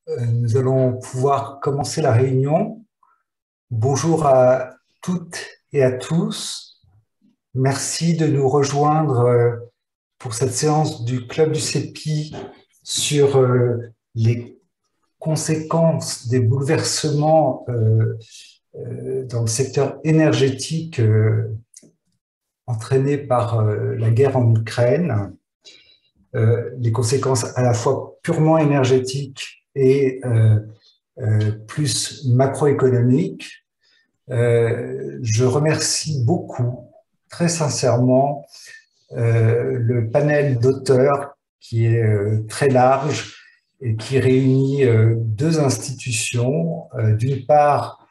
Nous allons pouvoir commencer la réunion. Bonjour à toutes et à tous. Merci de nous rejoindre pour cette séance du Club du CEPI sur les conséquences des bouleversements dans le secteur énergétique entraînés par la guerre en Ukraine. Les conséquences à la fois purement énergétiques et plus macroéconomiques. Je remercie beaucoup, très sincèrement, le panel d'auteurs qui est très large et qui réunit deux institutions. D'une part,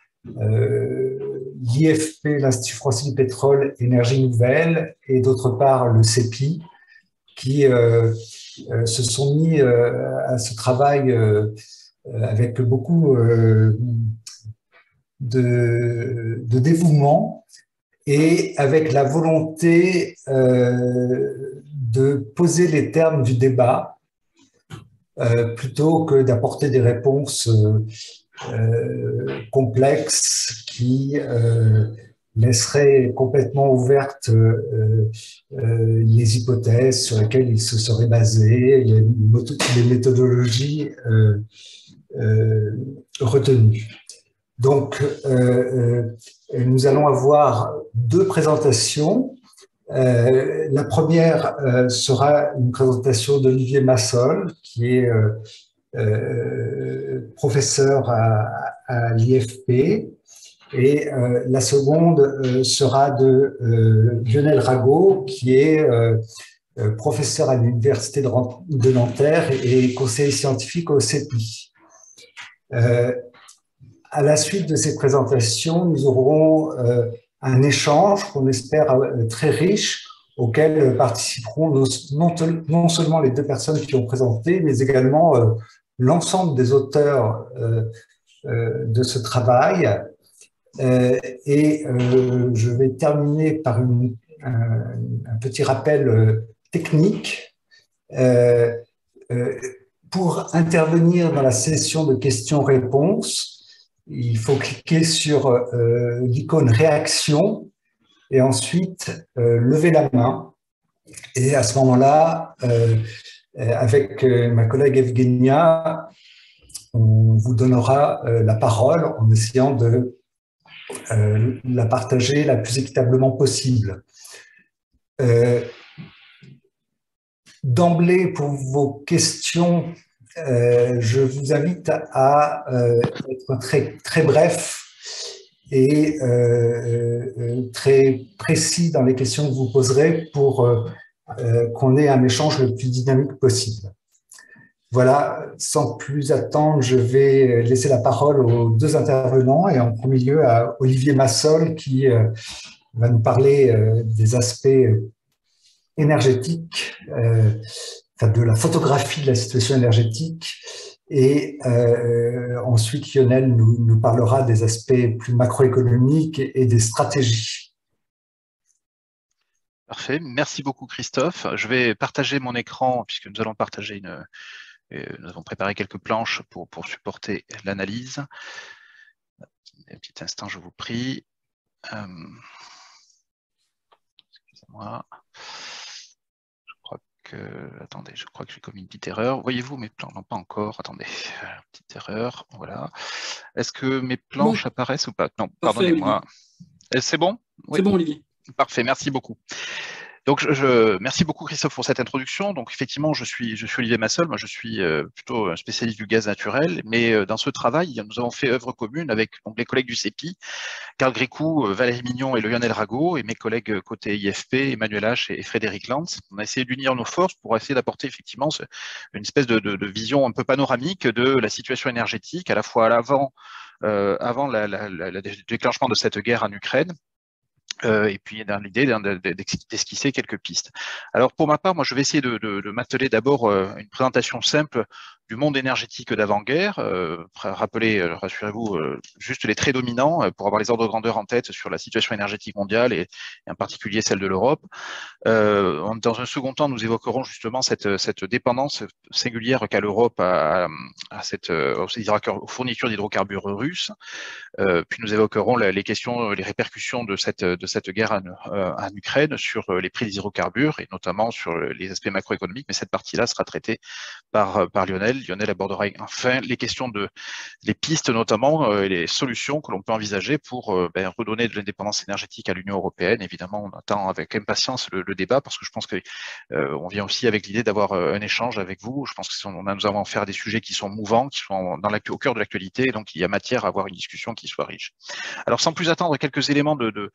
l'IFP, l'Institut français du pétrole, énergie nouvelle, et d'autre part, le CEPI, qui se sont mis à ce travail avec beaucoup de dévouement et avec la volonté de poser les termes du débat plutôt que d'apporter des réponses complexes qui laisserait complètement ouvertes les hypothèses sur lesquelles il se serait basé, les méthodologies retenues. Donc, nous allons avoir deux présentations. La première sera une présentation d'Olivier Massol, qui est professeur à l'IFP. Et la seconde sera de Lionel Rago, qui est professeur à l'Université de Nanterre et conseiller scientifique au CEPI. À la suite de ces présentations, nous aurons un échange qu'on espère très riche, auquel participeront non seulement les deux personnes qui ont présenté, mais également l'ensemble des auteurs de ce travail. Je vais terminer par un petit rappel technique. Pour intervenir dans la session de questions-réponses, il faut cliquer sur l'icône réaction et ensuite lever la main. Et à ce moment-là, avec ma collègue Evgenia, on vous donnera la parole en essayant de la partager la plus équitablement possible. D'emblée, pour vos questions, je vous invite à être très bref et très précis dans les questions que vous poserez pour qu'on ait un échange le plus dynamique possible. Voilà, sans plus attendre, je vais laisser la parole aux deux intervenants et en premier lieu à Olivier Massol qui va nous parler des aspects énergétiques, de la photographie de la situation énergétique, et ensuite Lionel nous parlera des aspects plus macroéconomiques et des stratégies. Parfait, merci beaucoup Christophe. Je vais partager mon écran puisque nous allons partager nous avons préparé quelques planches pour supporter l'analyse. Un petit instant, je vous prie. Excusez-moi. Attendez, je crois que j'ai commis une petite erreur. Voyez-vous mes plans? Non, pas encore. Attendez, petite erreur. Voilà. Est-ce que mes planches apparaissent ou pas? Non, pardonnez-moi. C'est bon? Oui. C'est bon, Olivier. Parfait, merci beaucoup. Donc, merci beaucoup Christophe pour cette introduction. Donc, effectivement, je suis Olivier Massol. Moi, je suis plutôt un spécialiste du gaz naturel. Mais dans ce travail, nous avons fait œuvre commune avec les collègues du CEPI, Carl Gricou, Valérie Mignon et Lionel Rago, et mes collègues côté IFP, Emmanuel H et Frédéric Lantz. On a essayé d'unir nos forces pour essayer d'apporter effectivement une espèce de vision un peu panoramique de la situation énergétique, à la fois avant le déclenchement de cette guerre en Ukraine, et puis dans l'idée d'esquisser quelques pistes. Alors pour ma part, moi je vais essayer de m'atteler d'abord une présentation simple du monde énergétique d'avant-guerre. Rappelez, rassurez-vous, juste les traits dominants pour avoir les ordres de grandeur en tête sur la situation énergétique mondiale et en particulier celle de l'Europe. Dans un second temps, nous évoquerons justement cette dépendance singulière qu'a l'Europe aux fournitures d'hydrocarbures russes. Puis nous évoquerons les questions, les répercussions de cette guerre en Ukraine sur les prix des hydrocarbures et notamment sur les aspects macroéconomiques. Mais cette partie-là sera traitée par Lionel. Lionel abordera enfin les pistes notamment et les solutions que l'on peut envisager pour redonner de l'indépendance énergétique à l'Union européenne. Évidemment, on attend avec impatience le débat parce que je pense que on vient aussi avec l'idée d'avoir un échange avec vous. Je pense que nous avons affaire à des sujets qui sont mouvants, qui sont au cœur de l'actualité, donc il y a matière à avoir une discussion qui soit riche. Alors, sans plus attendre, quelques éléments de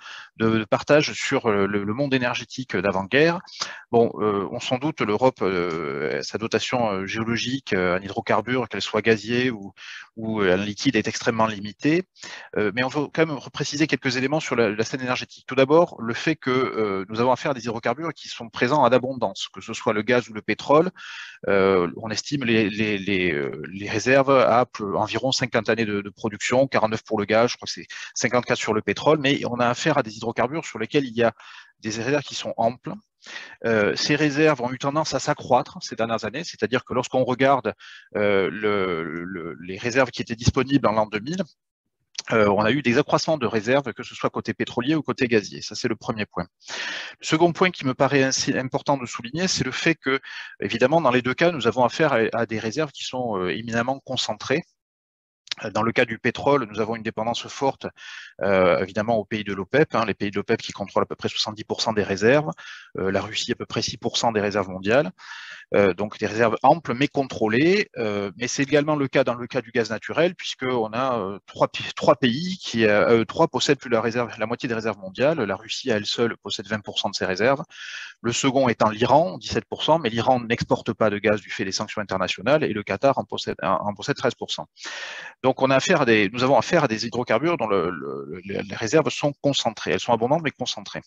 partage sur le monde énergétique d'avant-guerre. Bon, on s'en doute, l'Europe, sa dotation géologique en hydrocarbures, qu'elle soit gazier ou en liquide, est extrêmement limitée. Mais on veut quand même préciser quelques éléments sur la scène énergétique. Tout d'abord, le fait que nous avons affaire à des hydrocarbures qui sont présents en abondance, que ce soit le gaz ou le pétrole. On estime les réserves à environ 50 années de production, 49 pour le gaz, je crois que c'est 54 sur le pétrole, mais on a affaire à des hydrocarbures sur lesquels il y a des réserves qui sont amples. Ces réserves ont eu tendance à s'accroître ces dernières années, c'est-à-dire que lorsqu'on regarde les réserves qui étaient disponibles en l'an 2000, on a eu des accroissements de réserves, que ce soit côté pétrolier ou côté gazier. Ça, c'est le premier point. Le second point qui me paraît important de souligner, c'est le fait que, évidemment, dans les deux cas, nous avons affaire à des réserves qui sont éminemment concentrées. Dans le cas du pétrole, nous avons une dépendance forte, évidemment, aux pays de l'OPEP, les pays de l'OPEP qui contrôlent à peu près 70% des réserves, la Russie à peu près 6% des réserves mondiales. Donc des réserves amples mais contrôlées, mais c'est également le cas dans le cas du gaz naturel, puisqu'on a trois pays qui possèdent plus la moitié des réserves mondiales. La Russie à elle seule possède 20% de ses réserves. Le second étant l'Iran, 17%, mais l'Iran n'exporte pas de gaz du fait des sanctions internationales, et le Qatar en possède 13%. Donc nous avons affaire à des hydrocarbures dont les réserves sont concentrées. Elles sont abondantes mais concentrées.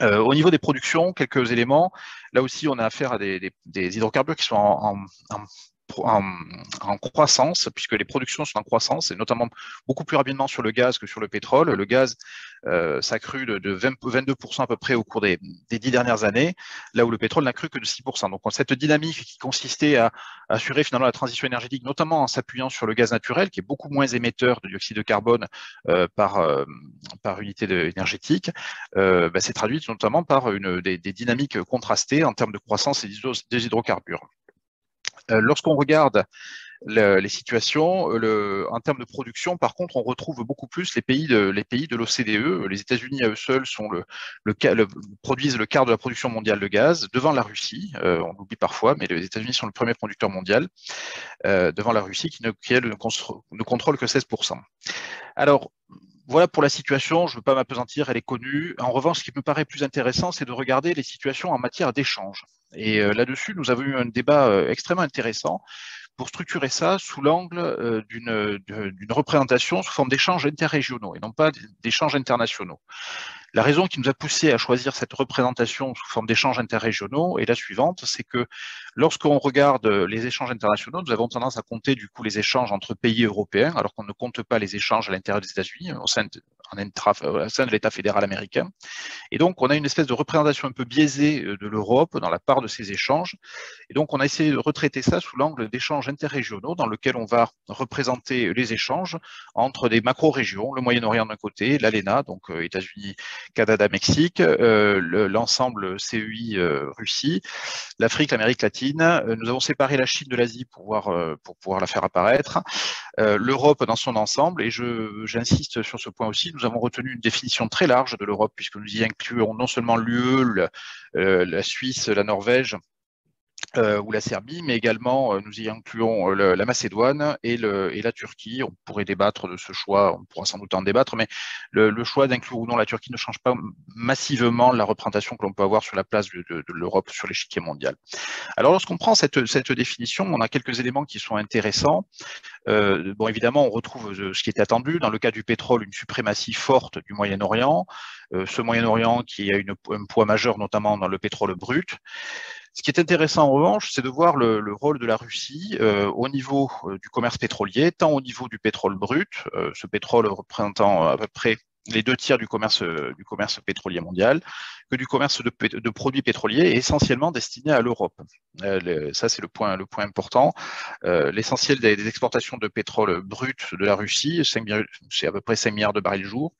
Au niveau des productions, quelques éléments. Là aussi, on a affaire à des hydrocarbures qui sont en croissance, puisque les productions sont en croissance, et notamment beaucoup plus rapidement sur le gaz que sur le pétrole. Le gaz s'est accru de 22% à peu près au cours des 10 dernières années, là où le pétrole n'a cru que de 6%. Donc cette dynamique qui consistait à assurer finalement la transition énergétique, notamment en s'appuyant sur le gaz naturel, qui est beaucoup moins émetteur de dioxyde de carbone par unité énergétique, s'est traduite notamment par des dynamiques contrastées en termes de croissance des hydrocarbures. Lorsqu'on regarde les situations, en termes de production, par contre, on retrouve beaucoup plus les pays de l'OCDE. Les États-Unis à eux seuls produisent le quart de la production mondiale de gaz, devant la Russie, on l'oublie parfois, mais les États-Unis sont le premier producteur mondial, devant la Russie qui ne contrôle que 16%. Alors, voilà pour la situation, je ne veux pas m'appesantir, elle est connue. En revanche, ce qui me paraît plus intéressant, c'est de regarder les situations en matière d'échange. Et là-dessus, nous avons eu un débat extrêmement intéressant pour structurer ça sous l'angle d'une représentation sous forme d'échanges interrégionaux et non pas d'échanges internationaux. La raison qui nous a poussé à choisir cette représentation sous forme d'échanges interrégionaux est la suivante, c'est que lorsqu'on regarde les échanges internationaux, nous avons tendance à compter du coup les échanges entre pays européens, alors qu'on ne compte pas les échanges à l'intérieur des États-Unis, au sein de l'État fédéral américain. Et donc, on a une espèce de représentation un peu biaisée de l'Europe dans la part de ces échanges. Et donc, on a essayé de retraiter ça sous l'angle d'échanges interrégionaux dans lequel on va représenter les échanges entre des macro-régions, le Moyen-Orient d'un côté, l'ALENA, donc États-Unis, Canada, Mexique, l'ensemble CEI, Russie, l'Afrique, l'Amérique latine. Nous avons séparé la Chine de l'Asie pour pouvoir la faire apparaître. L'Europe dans son ensemble, et j'insiste sur ce point aussi, nous avons retenu une définition très large de l'Europe, puisque nous y incluons non seulement l'UE, la Suisse, la Norvège, ou la Serbie, mais également nous y incluons la Macédoine et la Turquie. On pourrait débattre de ce choix, on pourra sans doute en débattre, mais le choix d'inclure ou non la Turquie ne change pas massivement la représentation que l'on peut avoir sur la place de l'Europe sur l'échiquier mondial. Alors lorsqu'on prend cette définition, on a quelques éléments qui sont intéressants. Bon, évidemment, on retrouve ce qui était attendu. Dans le cas du pétrole, une suprématie forte du Moyen-Orient, ce Moyen-Orient qui a un poids majeur notamment dans le pétrole brut. Ce qui est intéressant en revanche, c'est de voir le rôle de la Russie au niveau du commerce pétrolier, tant au niveau du pétrole brut, ce pétrole représentant à peu près les 2 tiers du commerce pétrolier mondial, que du commerce de produits pétroliers essentiellement destinés à l'Europe. Ça, c'est le point important. L'essentiel des exportations de pétrole brut de la Russie, c'est à peu près 5 milliards de barils jour,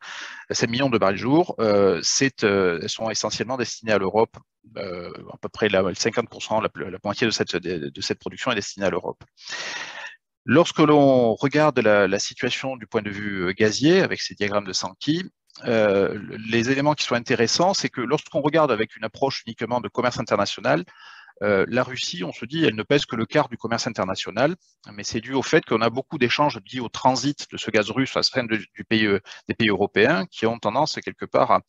5 millions de barils jour, elles sont essentiellement destinées à l'Europe. À peu près 50%, la moitié de cette production est destinée à l'Europe. Lorsque l'on regarde la situation du point de vue gazier, avec ces diagrammes de Sankey, les éléments qui sont intéressants, c'est que lorsqu'on regarde avec une approche uniquement de commerce international, la Russie, on se dit, elle ne pèse que le quart du commerce international, mais c'est dû au fait qu'on a beaucoup d'échanges liés au transit de ce gaz russe à sein des pays européens qui ont tendance quelque part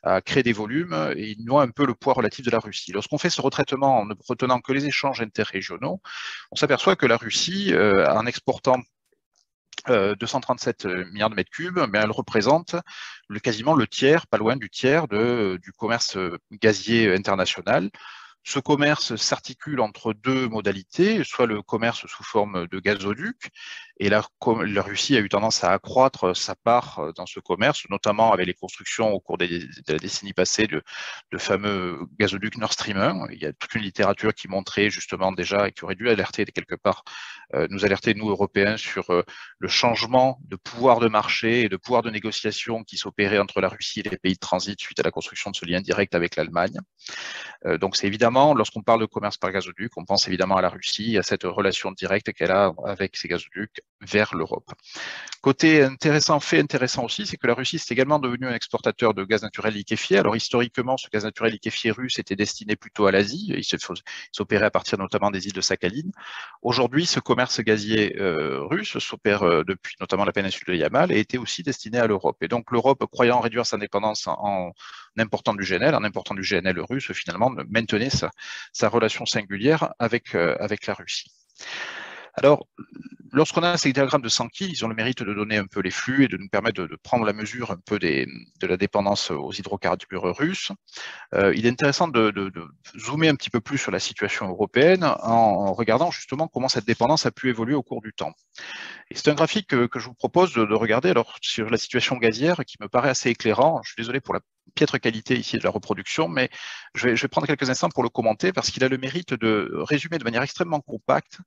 à créer des volumes et ils noient un peu le poids relatif de la Russie. Lorsqu'on fait ce retraitement en ne retenant que les échanges interrégionaux, on s'aperçoit que la Russie, en exportant 237 milliards de mètres cubes, mais elle représente quasiment le tiers, pas loin du tiers du commerce gazier international. Ce commerce s'articule entre 2 modalités, soit le commerce sous forme de gazoduc, et la Russie a eu tendance à accroître sa part dans ce commerce, notamment avec les constructions au cours de la décennie passée de fameux gazoduc Nord Stream 1. Il y a toute une littérature qui montrait justement déjà et qui aurait dû alerter quelque part, nous alerter, nous Européens, sur le changement de pouvoir de marché et de pouvoir de négociation qui s'opérait entre la Russie et les pays de transit suite à la construction de ce lien direct avec l'Allemagne. Donc c'est évidemment, lorsqu'on parle de commerce par gazoduc, on pense évidemment à la Russie, à cette relation directe qu'elle a avec ces gazoducs vers l'Europe. Fait intéressant aussi, c'est que la Russie est également devenue un exportateur de gaz naturel liquéfié. Alors historiquement, ce gaz naturel liquéfié russe était destiné plutôt à l'Asie, il s'opérait à partir notamment des îles de Sakhaline. Aujourd'hui, ce commerce gazier russe s'opère depuis notamment la péninsule de Yamal et était aussi destiné à l'Europe. Et donc l'Europe, croyant réduire sa dépendance en important du GNL russe, finalement, maintenait sa relation singulière avec la Russie. Alors, lorsqu'on a ces diagrammes de Sankey, ils ont le mérite de donner un peu les flux et de nous permettre de prendre la mesure un peu de la dépendance aux hydrocarbures russes. Il est intéressant de zoomer un petit peu plus sur la situation européenne en regardant justement comment cette dépendance a pu évoluer au cours du temps. Et c'est un graphique que je vous propose de regarder alors, sur la situation gazière qui me paraît assez éclairant. Je suis désolé pour la piètre qualité ici de la reproduction, mais je vais prendre quelques instants pour le commenter parce qu'il a le mérite de résumer de manière extrêmement compacte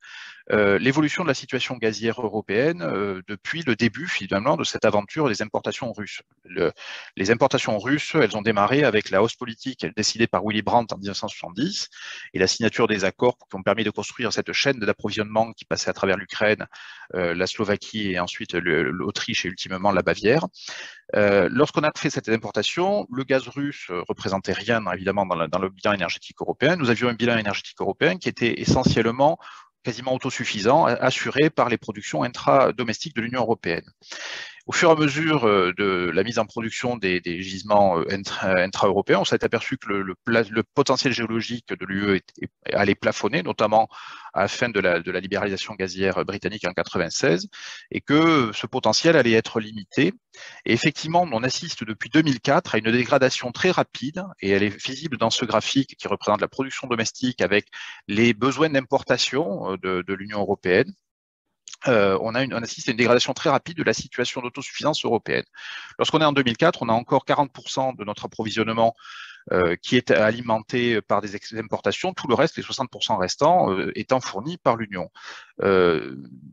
l'évolution de la situation gazière européenne depuis le début finalement de cette aventure des importations russes. Les importations russes, elles ont démarré avec la hausse politique décidée par Willy Brandt en 1970 et la signature des accords qui ont permis de construire cette chaîne d'approvisionnement qui passait à travers l'Ukraine, la Slovaquie et ensuite l'Autriche et ultimement la Bavière. Lorsqu'on a fait cette importation, le gaz russe représentait rien évidemment dans le bilan énergétique européen. Nous avions un bilan énergétique européen qui était essentiellement quasiment autosuffisant, assuré par les productions intra-domestiques de l'Union européenne. Au fur et à mesure de la mise en production des gisements intra-européens, on s'est aperçu que le potentiel géologique de l'UE allait plafonner, notamment à la fin de la libéralisation gazière britannique en 1996, et que ce potentiel allait être limité. Et effectivement, on assiste depuis 2004 à une dégradation très rapide, et elle est visible dans ce graphique qui représente la production domestique avec les besoins d'importation de l'Union européenne. On assiste à une dégradation très rapide de la situation d'autosuffisance européenne. Lorsqu'on est en 2004, on a encore 40% de notre approvisionnement qui est alimenté par des importations, tout le reste, les 60% restants, étant fournis par l'Union.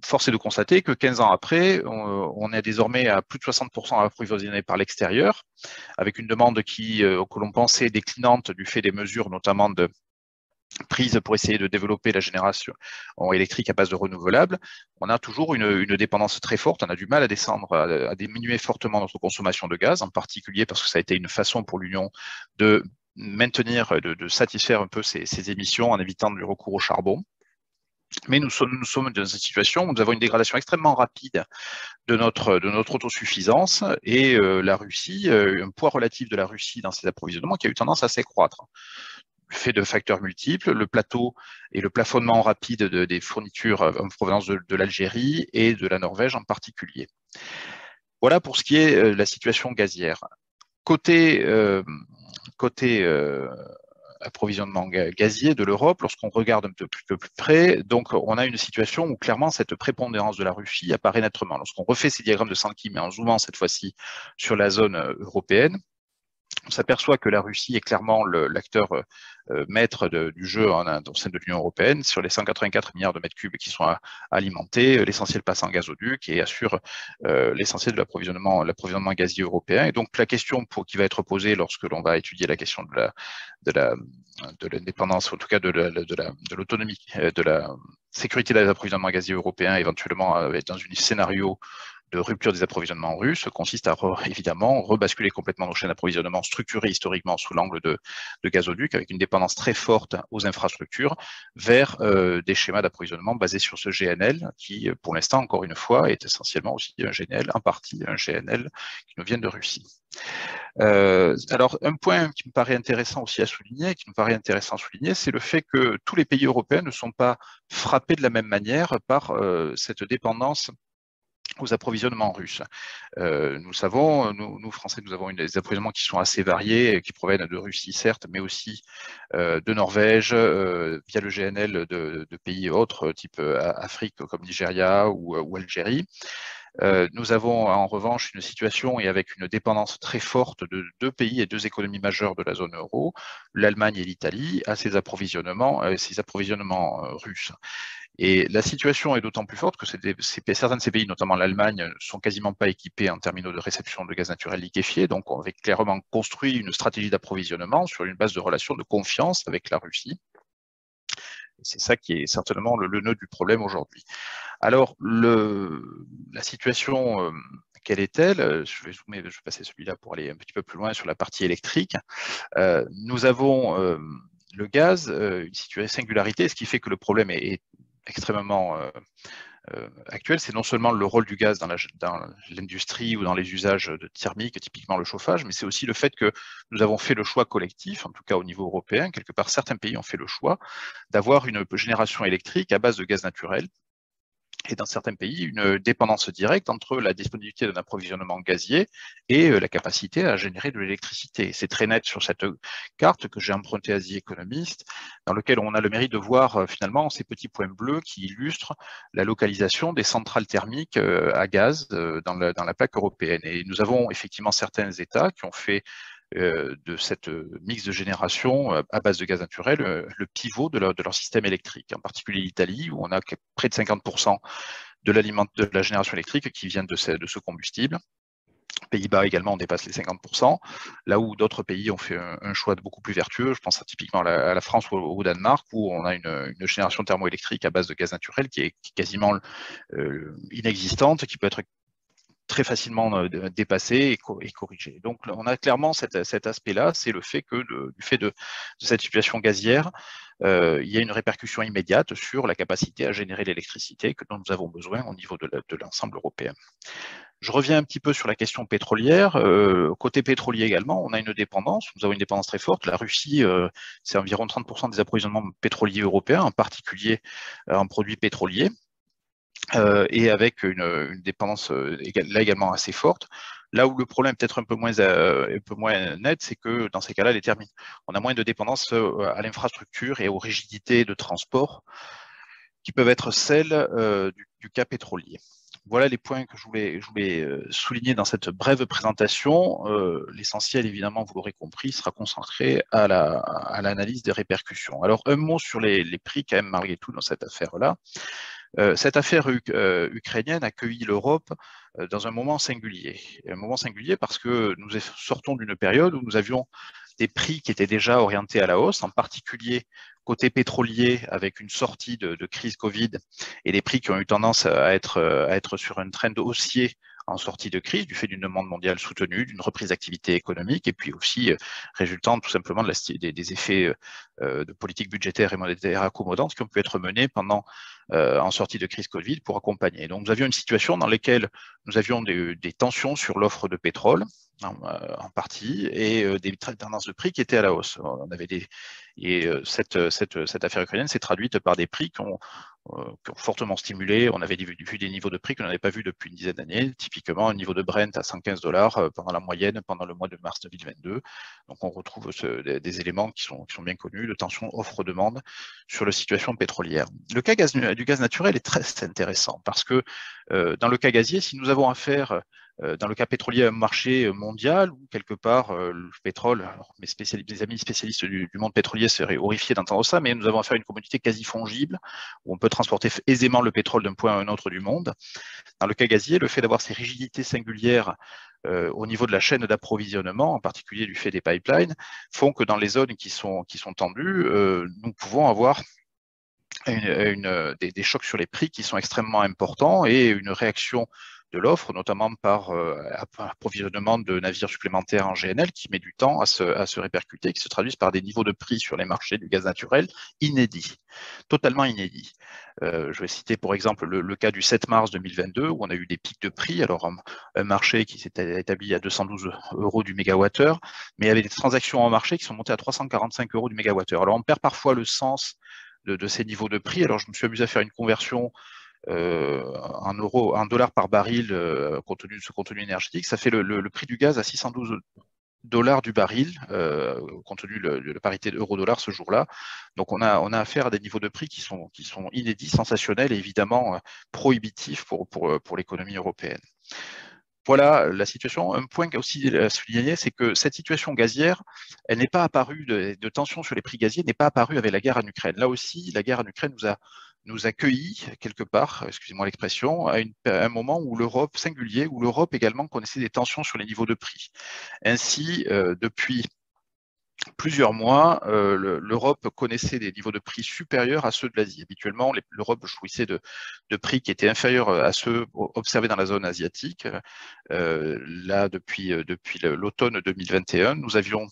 Force est de constater que 15 ans après, on est désormais à plus de 60% approvisionné par l'extérieur, avec une demande que l'on pensait déclinante du fait des mesures notamment prises pour essayer de développer la génération électrique à base de renouvelables. On a toujours une dépendance très forte, on a du mal à descendre, à diminuer fortement notre consommation de gaz, en particulier parce que ça a été une façon pour l'Union de maintenir, de satisfaire un peu ses émissions en évitant du recours au charbon. Mais nous sommes dans une situation où nous avons une dégradation extrêmement rapide de notre autosuffisance et la Russie, un poids relatif de la Russie dans ses approvisionnements qui a eu tendance à s'accroître. Fait de facteurs multiples, le plateau et le plafonnement rapide des fournitures en provenance de l'Algérie et de la Norvège en particulier. Voilà pour ce qui est la situation gazière. Côté approvisionnement gazier de l'Europe, lorsqu'on regarde un peu plus près, donc on a une situation où clairement cette prépondérance de la Russie apparaît nettement. Lorsqu'on refait ces diagrammes de Sankey, mais en zoomant cette fois-ci sur la zone européenne, on s'aperçoit que la Russie est clairement l'acteur maître du jeu au sein de l'Union européenne. Sur les 184 milliards de mètres cubes qui sont alimentés, l'essentiel passe en gazoduc et assure l'essentiel de l'approvisionnement gazier européen. Et donc la question qui va être posée lorsque l'on va étudier la question de l'indépendance, en tout cas de l'autonomie, de la sécurité des approvisionnements gaziers européens, éventuellement dans un scénario de rupture des approvisionnements russes, consiste à évidemment rebasculer complètement nos chaînes d'approvisionnement structurées historiquement sous l'angle de gazoducs, avec une dépendance très forte aux infrastructures, vers des schémas d'approvisionnement basés sur ce GNL, qui pour l'instant, encore une fois, est essentiellement aussi un GNL, en partie un GNL qui nous vient de Russie. Alors, un point qui me paraît intéressant aussi à souligner, c'est le fait que tous les pays européens ne sont pas frappés de la même manière par cette dépendance aux approvisionnements russes. Nous savons, nous Français, nous avons des approvisionnements qui sont assez variés, qui proviennent de Russie certes, mais aussi de Norvège, via le GNL de pays autres, type Afrique comme Nigeria ou Algérie. Nous avons en revanche une situation et avec une dépendance très forte de deux pays et deux économies majeures de la zone euro, l'Allemagne et l'Italie, à ces approvisionnements russes. Et la situation est d'autant plus forte que certains de ces pays, notamment l'Allemagne, ne sont quasiment pas équipés en terminaux de réception de gaz naturel liquéfié. Donc, on avait clairement construit une stratégie d'approvisionnement sur une base de relations de confiance avec la Russie. C'est ça qui est certainement le nœud du problème aujourd'hui. Alors, la situation, quelle est-elle? Je vais passer celui-là pour aller un petit peu plus loin sur la partie électrique. Nous avons le gaz, une singularité, ce qui fait que le problème est extrêmement actuel, c'est non seulement le rôle du gaz dans l'industrie ou dans les usages thermiques, typiquement le chauffage, mais c'est aussi le fait que nous avons fait le choix collectif, en tout cas au niveau européen, quelque part certains pays ont fait le choix d'avoir une génération électrique à base de gaz naturel, et dans certains pays, une dépendance directe entre la disponibilité d'un approvisionnement gazier et la capacité à générer de l'électricité. C'est très net sur cette carte que j'ai empruntée à The Economist, dans laquelle on a le mérite de voir finalement ces petits points bleus qui illustrent la localisation des centrales thermiques à gaz dans la plaque européenne. Et nous avons effectivement certains États qui ont fait de cette mix de génération à base de gaz naturel le pivot de leur système électrique, en particulier l'Italie, où on a près de 50% de la génération électrique qui vient de ce combustible. Pays-Bas également, on dépasse les 50%, là où d'autres pays ont fait un choix beaucoup plus vertueux. Je pense typiquement à la France ou au Danemark, où on a une génération thermoélectrique à base de gaz naturel qui est quasiment inexistante, qui peut être très facilement dépassé et corrigé. Donc on a clairement cet aspect-là, c'est le fait que du fait de cette situation gazière, il y a une répercussion immédiate sur la capacité à générer l'électricité dont nous avons besoin au niveau de l'ensemble européen. Je reviens un petit peu sur la question pétrolière. Côté pétrolier également, on a une dépendance. Nous avons une dépendance très forte. La Russie, c'est environ 30% des approvisionnements pétroliers européens, en particulier en produits pétroliers. Et avec une dépendance là également assez forte. Là où le problème est peut-être un peu moins net, c'est que dans ces cas-là, les thermiques, on a moins de dépendance à l'infrastructure et aux rigidités de transport qui peuvent être celles du cas pétrolier. Voilà les points que je voulais souligner dans cette brève présentation. L'essentiel, évidemment, vous l'aurez compris, sera concentré à l'analyse des répercussions. Alors, un mot sur les prix, quand même, malgré tout, dans cette affaire-là. Cette affaire ukrainienne a accueilli l'Europe dans un moment singulier. Un moment singulier parce que nous sortons d'une période où nous avions des prix qui étaient déjà orientés à la hausse, en particulier côté pétrolier avec une sortie de crise Covid et des prix qui ont eu tendance à être sur un trend haussier en sortie de crise du fait d'une demande mondiale soutenue, d'une reprise d'activité économique et puis aussi résultant tout simplement des effets de politique budgétaire et monétaire accommodantes qui ont pu être menés en sortie de crise Covid pour accompagner. Donc nous avions une situation dans laquelle nous avions des tensions sur l'offre de pétrole en partie et des tendances de prix qui étaient à la hausse. On avait cette affaire ukrainienne s'est traduite par des prix qui ont qui ont fortement stimulé. On avait vu des niveaux de prix qu'on n'avait pas vu depuis une dizaine d'années, typiquement un niveau de Brent à 115 $ pendant la moyenne, pendant le mois de mars 2022. Donc on retrouve des éléments qui sont bien connus, de tension offre-demande sur la situation pétrolière. Le cas du gaz naturel est très intéressant parce que dans le cas gazier, si nous avons affaire dans le cas pétrolier, un marché mondial où quelque part le pétrole, alors mes amis spécialistes du monde pétrolier seraient horrifiés d'entendre ça, mais nous avons affaire à une commodité quasi fongible où on peut transporter aisément le pétrole d'un point à un autre du monde. Dans le cas gazier, le fait d'avoir ces rigidités singulières au niveau de la chaîne d'approvisionnement, en particulier du fait des pipelines, font que dans les zones qui sont tendues, nous pouvons avoir des chocs sur les prix qui sont extrêmement importants et une réaction de l'offre, notamment par approvisionnement de navires supplémentaires en GNL qui met du temps à se répercuter, qui se traduisent par des niveaux de prix sur les marchés du gaz naturel inédits, totalement inédits. Je vais citer pour exemple le cas du 7 mars 2022 où on a eu des pics de prix, alors un marché qui s'était établi à 212 € du mégawattheure, mais il y avait des transactions en marché qui sont montées à 345 € du mégawattheure. Alors on perd parfois le sens de ces niveaux de prix. Alors je me suis amusé à faire une conversion en dollars par baril compte tenu de ce contenu énergétique. Ça fait le prix du gaz à 612 $ du baril, compte tenu de la parité euro-dollar ce jour-là. Donc on a affaire à des niveaux de prix qui sont inédits, sensationnels et évidemment prohibitifs pour l'économie européenne. Voilà la situation. Un point aussi à souligner, c'est que cette situation gazière, elle n'est pas apparue, de tension sur les prix gaziers, n'est pas apparue avec la guerre en Ukraine. Là aussi, la guerre en Ukraine nous a cueillis, quelque part, excusez-moi l'expression, à un moment où l'Europe, singulier, où l'Europe également connaissait des tensions sur les niveaux de prix. Ainsi, depuis plusieurs mois, l'Europe connaissait des niveaux de prix supérieurs à ceux de l'Asie. Habituellement, l'Europe jouissait de prix qui étaient inférieurs à ceux observés dans la zone asiatique. Là, depuis l'automne 2021, nous avions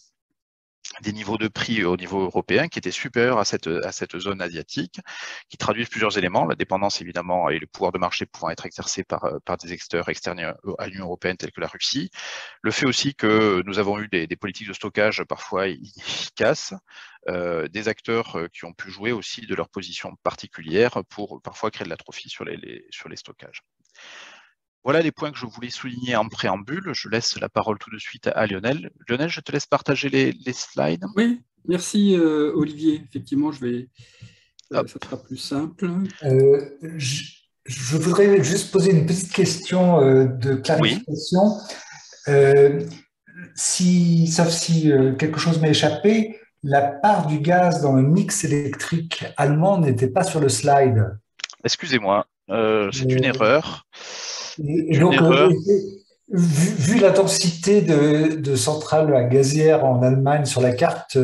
des niveaux de prix au niveau européen qui étaient supérieurs à cette zone asiatique, qui traduisent plusieurs éléments, la dépendance évidemment et le pouvoir de marché pouvant être exercé par des acteurs externes à l'Union européenne tels que la Russie, le fait aussi que nous avons eu des politiques de stockage parfois inefficaces, des acteurs qui ont pu jouer aussi de leur position particulière pour parfois créer de l'atrophie sur les stockages. Voilà les points que je voulais souligner en préambule. Je laisse la parole tout de suite à Lionel. Lionel, je te laisse partager les slides. Oui, merci Olivier. Effectivement, ça sera plus simple. Je voudrais juste poser une petite question de clarification. Oui. Sauf si quelque chose m'a échappé, la part du gaz dans le mix électrique allemand n'était pas sur le slide. Excusez-moi, c'est une erreur. Et donc, vu la densité de centrales gazières en Allemagne sur la carte,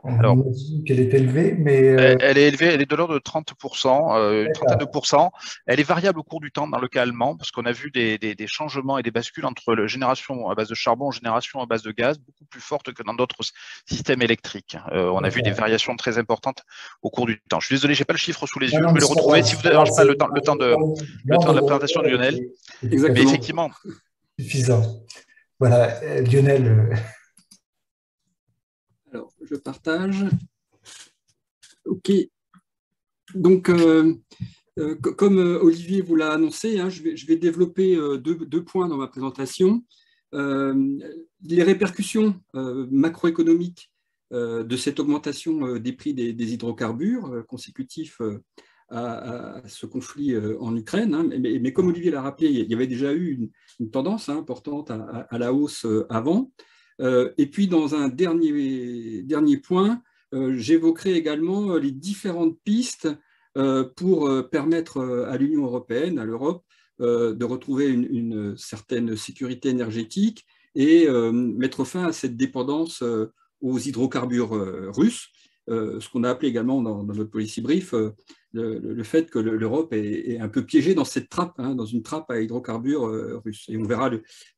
on imagine qu'elle est élevée, mais… Elle est élevée, elle est de l'ordre de 30%, une trentaine de pourcents. Elle est variable au cours du temps dans le cas allemand, parce qu'on a vu des changements et des bascules entre la génération à base de charbon et génération à base de gaz, beaucoup plus fortes que dans d'autres systèmes électriques. On a vu des variations très importantes au cours du temps. Je suis désolé, je n'ai pas le chiffre sous les yeux, je vais le retrouver si vous ne dérange pas le temps de la présentation de Lionel. Exactement. Mais effectivement. Suffisant. Voilà, Lionel. Alors, je partage. OK. Donc, comme Olivier vous l'a annoncé, hein, je vais développer deux points dans ma présentation. Les répercussions macroéconomiques de cette augmentation des prix des hydrocarbures consécutifs à ce conflit en Ukraine. Hein, mais comme Olivier l'a rappelé, il y avait déjà eu une tendance importante à la hausse avant. Et puis, dans un dernier point, j'évoquerai également les différentes pistes pour permettre à l'Union européenne, à l'Europe, de retrouver une certaine sécurité énergétique et mettre fin à cette dépendance aux hydrocarbures russes, ce qu'on a appelé également dans notre policy brief le fait que l'Europe est un peu piégée dans cette trappe, hein, dans une trappe à hydrocarbures russes. Et on verra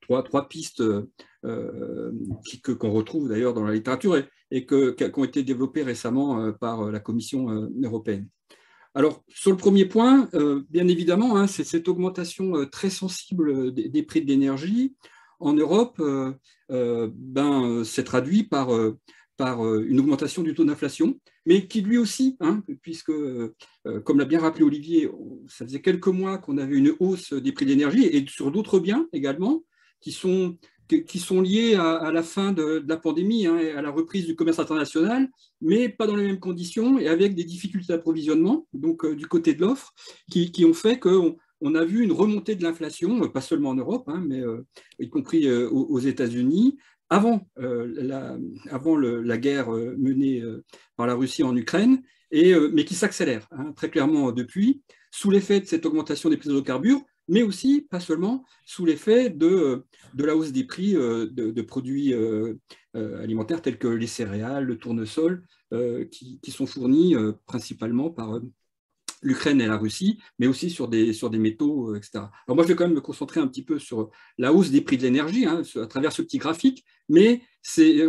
trois pistes qu'on retrouve d'ailleurs dans la littérature et qui ont été développées récemment par la Commission européenne. Alors, sur le premier point, bien évidemment, hein, c'est cette augmentation très sensible des prix de l'énergie en Europe s'est traduit par une augmentation du taux d'inflation. mais qui lui aussi, hein, puisque, comme l'a bien rappelé Olivier, ça faisait quelques mois qu'on avait une hausse des prix de l'énergie et sur d'autres biens également, qui sont liés à la fin de la pandémie, hein, et à la reprise du commerce international, mais pas dans les mêmes conditions et avec des difficultés d'approvisionnement, donc du côté de l'offre, qui ont fait qu'on a vu une remontée de l'inflation, pas seulement en Europe, hein, mais y compris aux États-Unis, avant la guerre menée par la Russie en Ukraine, mais qui s'accélère, hein, très clairement depuis, sous l'effet de cette augmentation des prix des hydrocarbures, mais aussi, pas seulement, sous l'effet de la hausse des prix de produits alimentaires tels que les céréales, le tournesol, qui sont fournis principalement par l'Ukraine et la Russie, mais aussi sur des métaux, etc. Alors moi, je vais quand même me concentrer un petit peu sur la hausse des prix de l'énergie, hein, à travers ce petit graphique, mais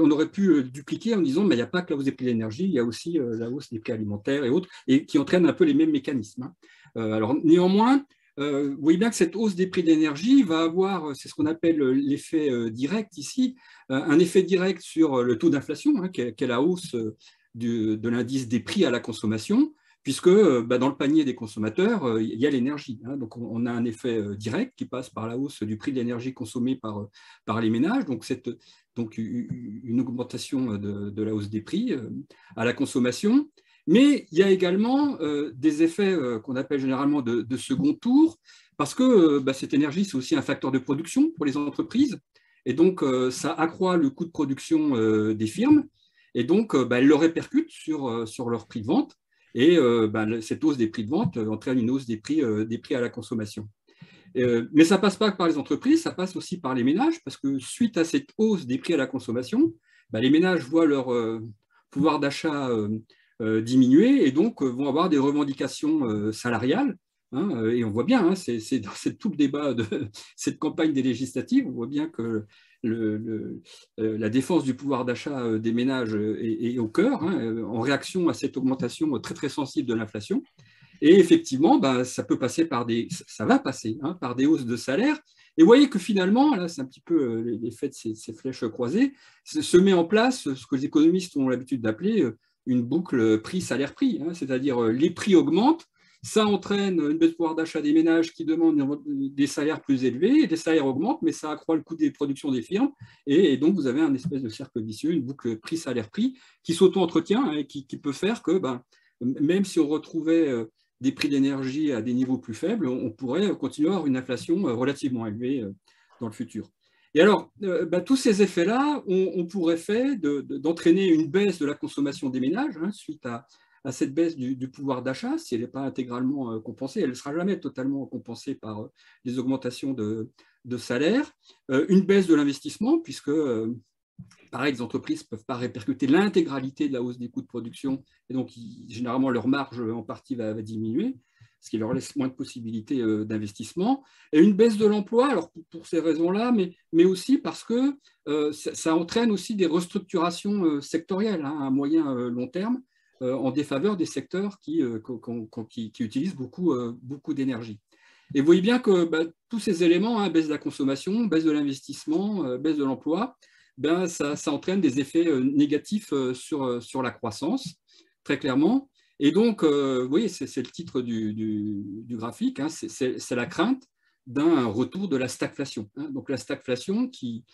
on aurait pu dupliquer en disant, mais il n'y a pas que la hausse des prix de l'énergie, il y a aussi la hausse des prix alimentaires et autres, et qui entraînent un peu les mêmes mécanismes, hein. Alors néanmoins, vous voyez bien que cette hausse des prix de l'énergie va avoir, c'est ce qu'on appelle l'effet direct ici, un effet direct sur le taux d'inflation, hein, qui est la hausse de l'indice des prix à la consommation, puisque dans le panier des consommateurs, il y a l'énergie, hein. Donc on a un effet direct qui passe par la hausse du prix de l'énergie consommée par les ménages, donc une augmentation de la hausse des prix à la consommation. Mais il y a également des effets qu'on appelle généralement de second tour, parce que cette énergie, c'est aussi un facteur de production pour les entreprises, et donc ça accroît le coût de production des firmes, et donc elle le répercute sur leur prix de vente, et cette hausse des prix de vente entraîne une hausse des prix à la consommation. Mais ça ne passe pas par les entreprises, ça passe aussi par les ménages, parce que suite à cette hausse des prix à la consommation, les ménages voient leur pouvoir d'achat diminuer et donc vont avoir des revendications salariales, hein, et on voit bien, hein, c'est tout le débat de cette campagne des législatives, on voit bien que la défense du pouvoir d'achat des ménages est au cœur, hein, en réaction à cette augmentation très très sensible de l'inflation. Et effectivement, ça peut passer ça va passer, hein, par des hausses de salaire. Et vous voyez que finalement, là, c'est un petit peu l'effet de ces flèches croisées, se met en place ce que les économistes ont l'habitude d'appeler une boucle prix-salaire-prix, hein, c'est-à-dire les prix augmentent, ça entraîne une baisse de pouvoir d'achat des ménages qui demandent des salaires plus élevés, et les salaires augmentent, mais ça accroît le coût des productions des firmes, et donc vous avez un espèce de cercle vicieux, une boucle prix-salaire-prix qui s'auto-entretient, hein, et qui peut faire que même si on retrouvait des prix d'énergie à des niveaux plus faibles, on pourrait continuer à avoir une inflation relativement élevée dans le futur. Et alors, tous ces effets-là ont pour effet d'entraîner une baisse de la consommation des ménages, hein, suite à cette baisse du pouvoir d'achat. Si elle n'est pas intégralement compensée, elle ne sera jamais totalement compensée par les augmentations de salaire. Une baisse de l'investissement, puisque pareil, les entreprises ne peuvent pas répercuter l'intégralité de la hausse des coûts de production, et donc généralement leur marge en partie va diminuer, ce qui leur laisse moins de possibilités d'investissement. Et une baisse de l'emploi, alors pour ces raisons-là, mais aussi parce que ça entraîne aussi des restructurations sectorielles, hein, à moyen long terme, en défaveur des secteurs qui utilisent beaucoup d'énergie. Et vous voyez bien que tous ces éléments, hein, baisse de la consommation, baisse de l'investissement, baisse de l'emploi, ça entraîne des effets négatifs sur la croissance, très clairement. Et donc, vous voyez, c'est le titre du graphique, hein, c'est la crainte d'un retour de la stagflation, hein. Donc la stagflation qui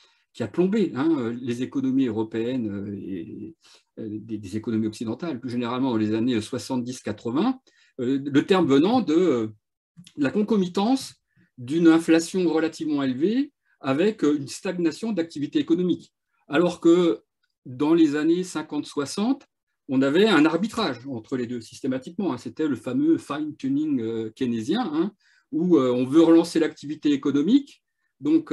a plombé, hein, les économies européennes et des économies occidentales, plus généralement dans les années 70-80, le terme venant de la concomitance d'une inflation relativement élevée avec une stagnation d'activité économique. Alors que dans les années 50-60, on avait un arbitrage entre les deux systématiquement, hein. C'était le fameux fine-tuning keynésien, hein, où on veut relancer l'activité économique, donc,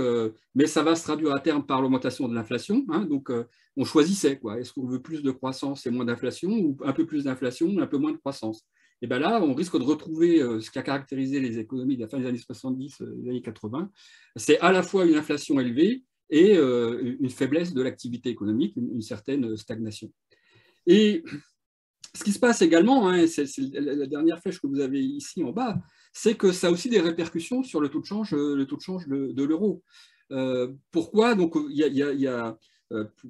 mais ça va se traduire à terme par l'augmentation de l'inflation, hein. Donc on choisissait, quoi. Est-ce qu'on veut plus de croissance et moins d'inflation, ou un peu plus d'inflation, un peu moins de croissance? Et bien là, on risque de retrouver ce qui a caractérisé les économies de la fin des années 70, des années 80. C'est à la fois une inflation élevée et une faiblesse de l'activité économique, une certaine stagnation. Et ce qui se passe également, hein, c'est la dernière flèche que vous avez ici en bas, c'est que ça a aussi des répercussions sur le taux de change de l'euro. Pourquoi? Donc, il y a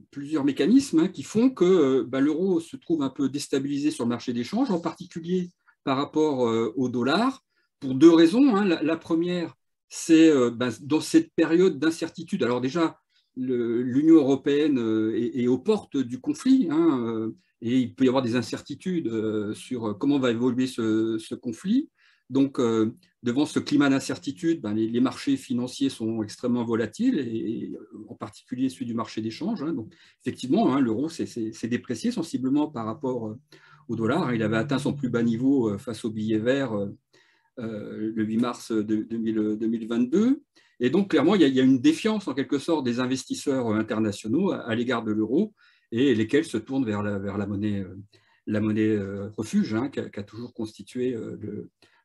plusieurs mécanismes qui font que l'euro se trouve un peu déstabilisé sur le marché des changes, en particulier par rapport au dollar, pour deux raisons. La première, c'est dans cette période d'incertitude. Alors déjà, l'Union européenne est aux portes du conflit, et il peut y avoir des incertitudes sur comment va évoluer ce conflit. Donc, devant ce climat d'incertitude, les marchés financiers sont extrêmement volatiles, et en particulier celui du marché des changes. Donc, effectivement, l'euro s'est déprécié sensiblement par rapport au dollar. Il avait atteint son plus bas niveau face au billet vert le 8 mars 2022. Et donc, clairement, il y a une défiance, en quelque sorte, des investisseurs internationaux à l'égard de l'euro, et lesquels se tournent vers la monnaie refuge, qui a toujours constitué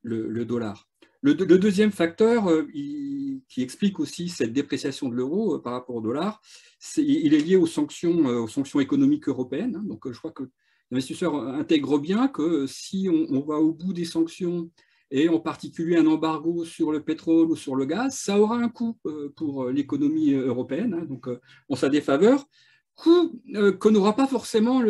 le dollar. Le deuxième facteur qui explique aussi cette dépréciation de l'euro par rapport au dollar, il est lié aux sanctions économiques européennes. Donc, je crois que l'investisseur intègre bien que si on va au bout des sanctions, et en particulier un embargo sur le pétrole ou sur le gaz, ça aura un coût pour l'économie européenne, donc en sa défaveur, coût que n'auront pas forcément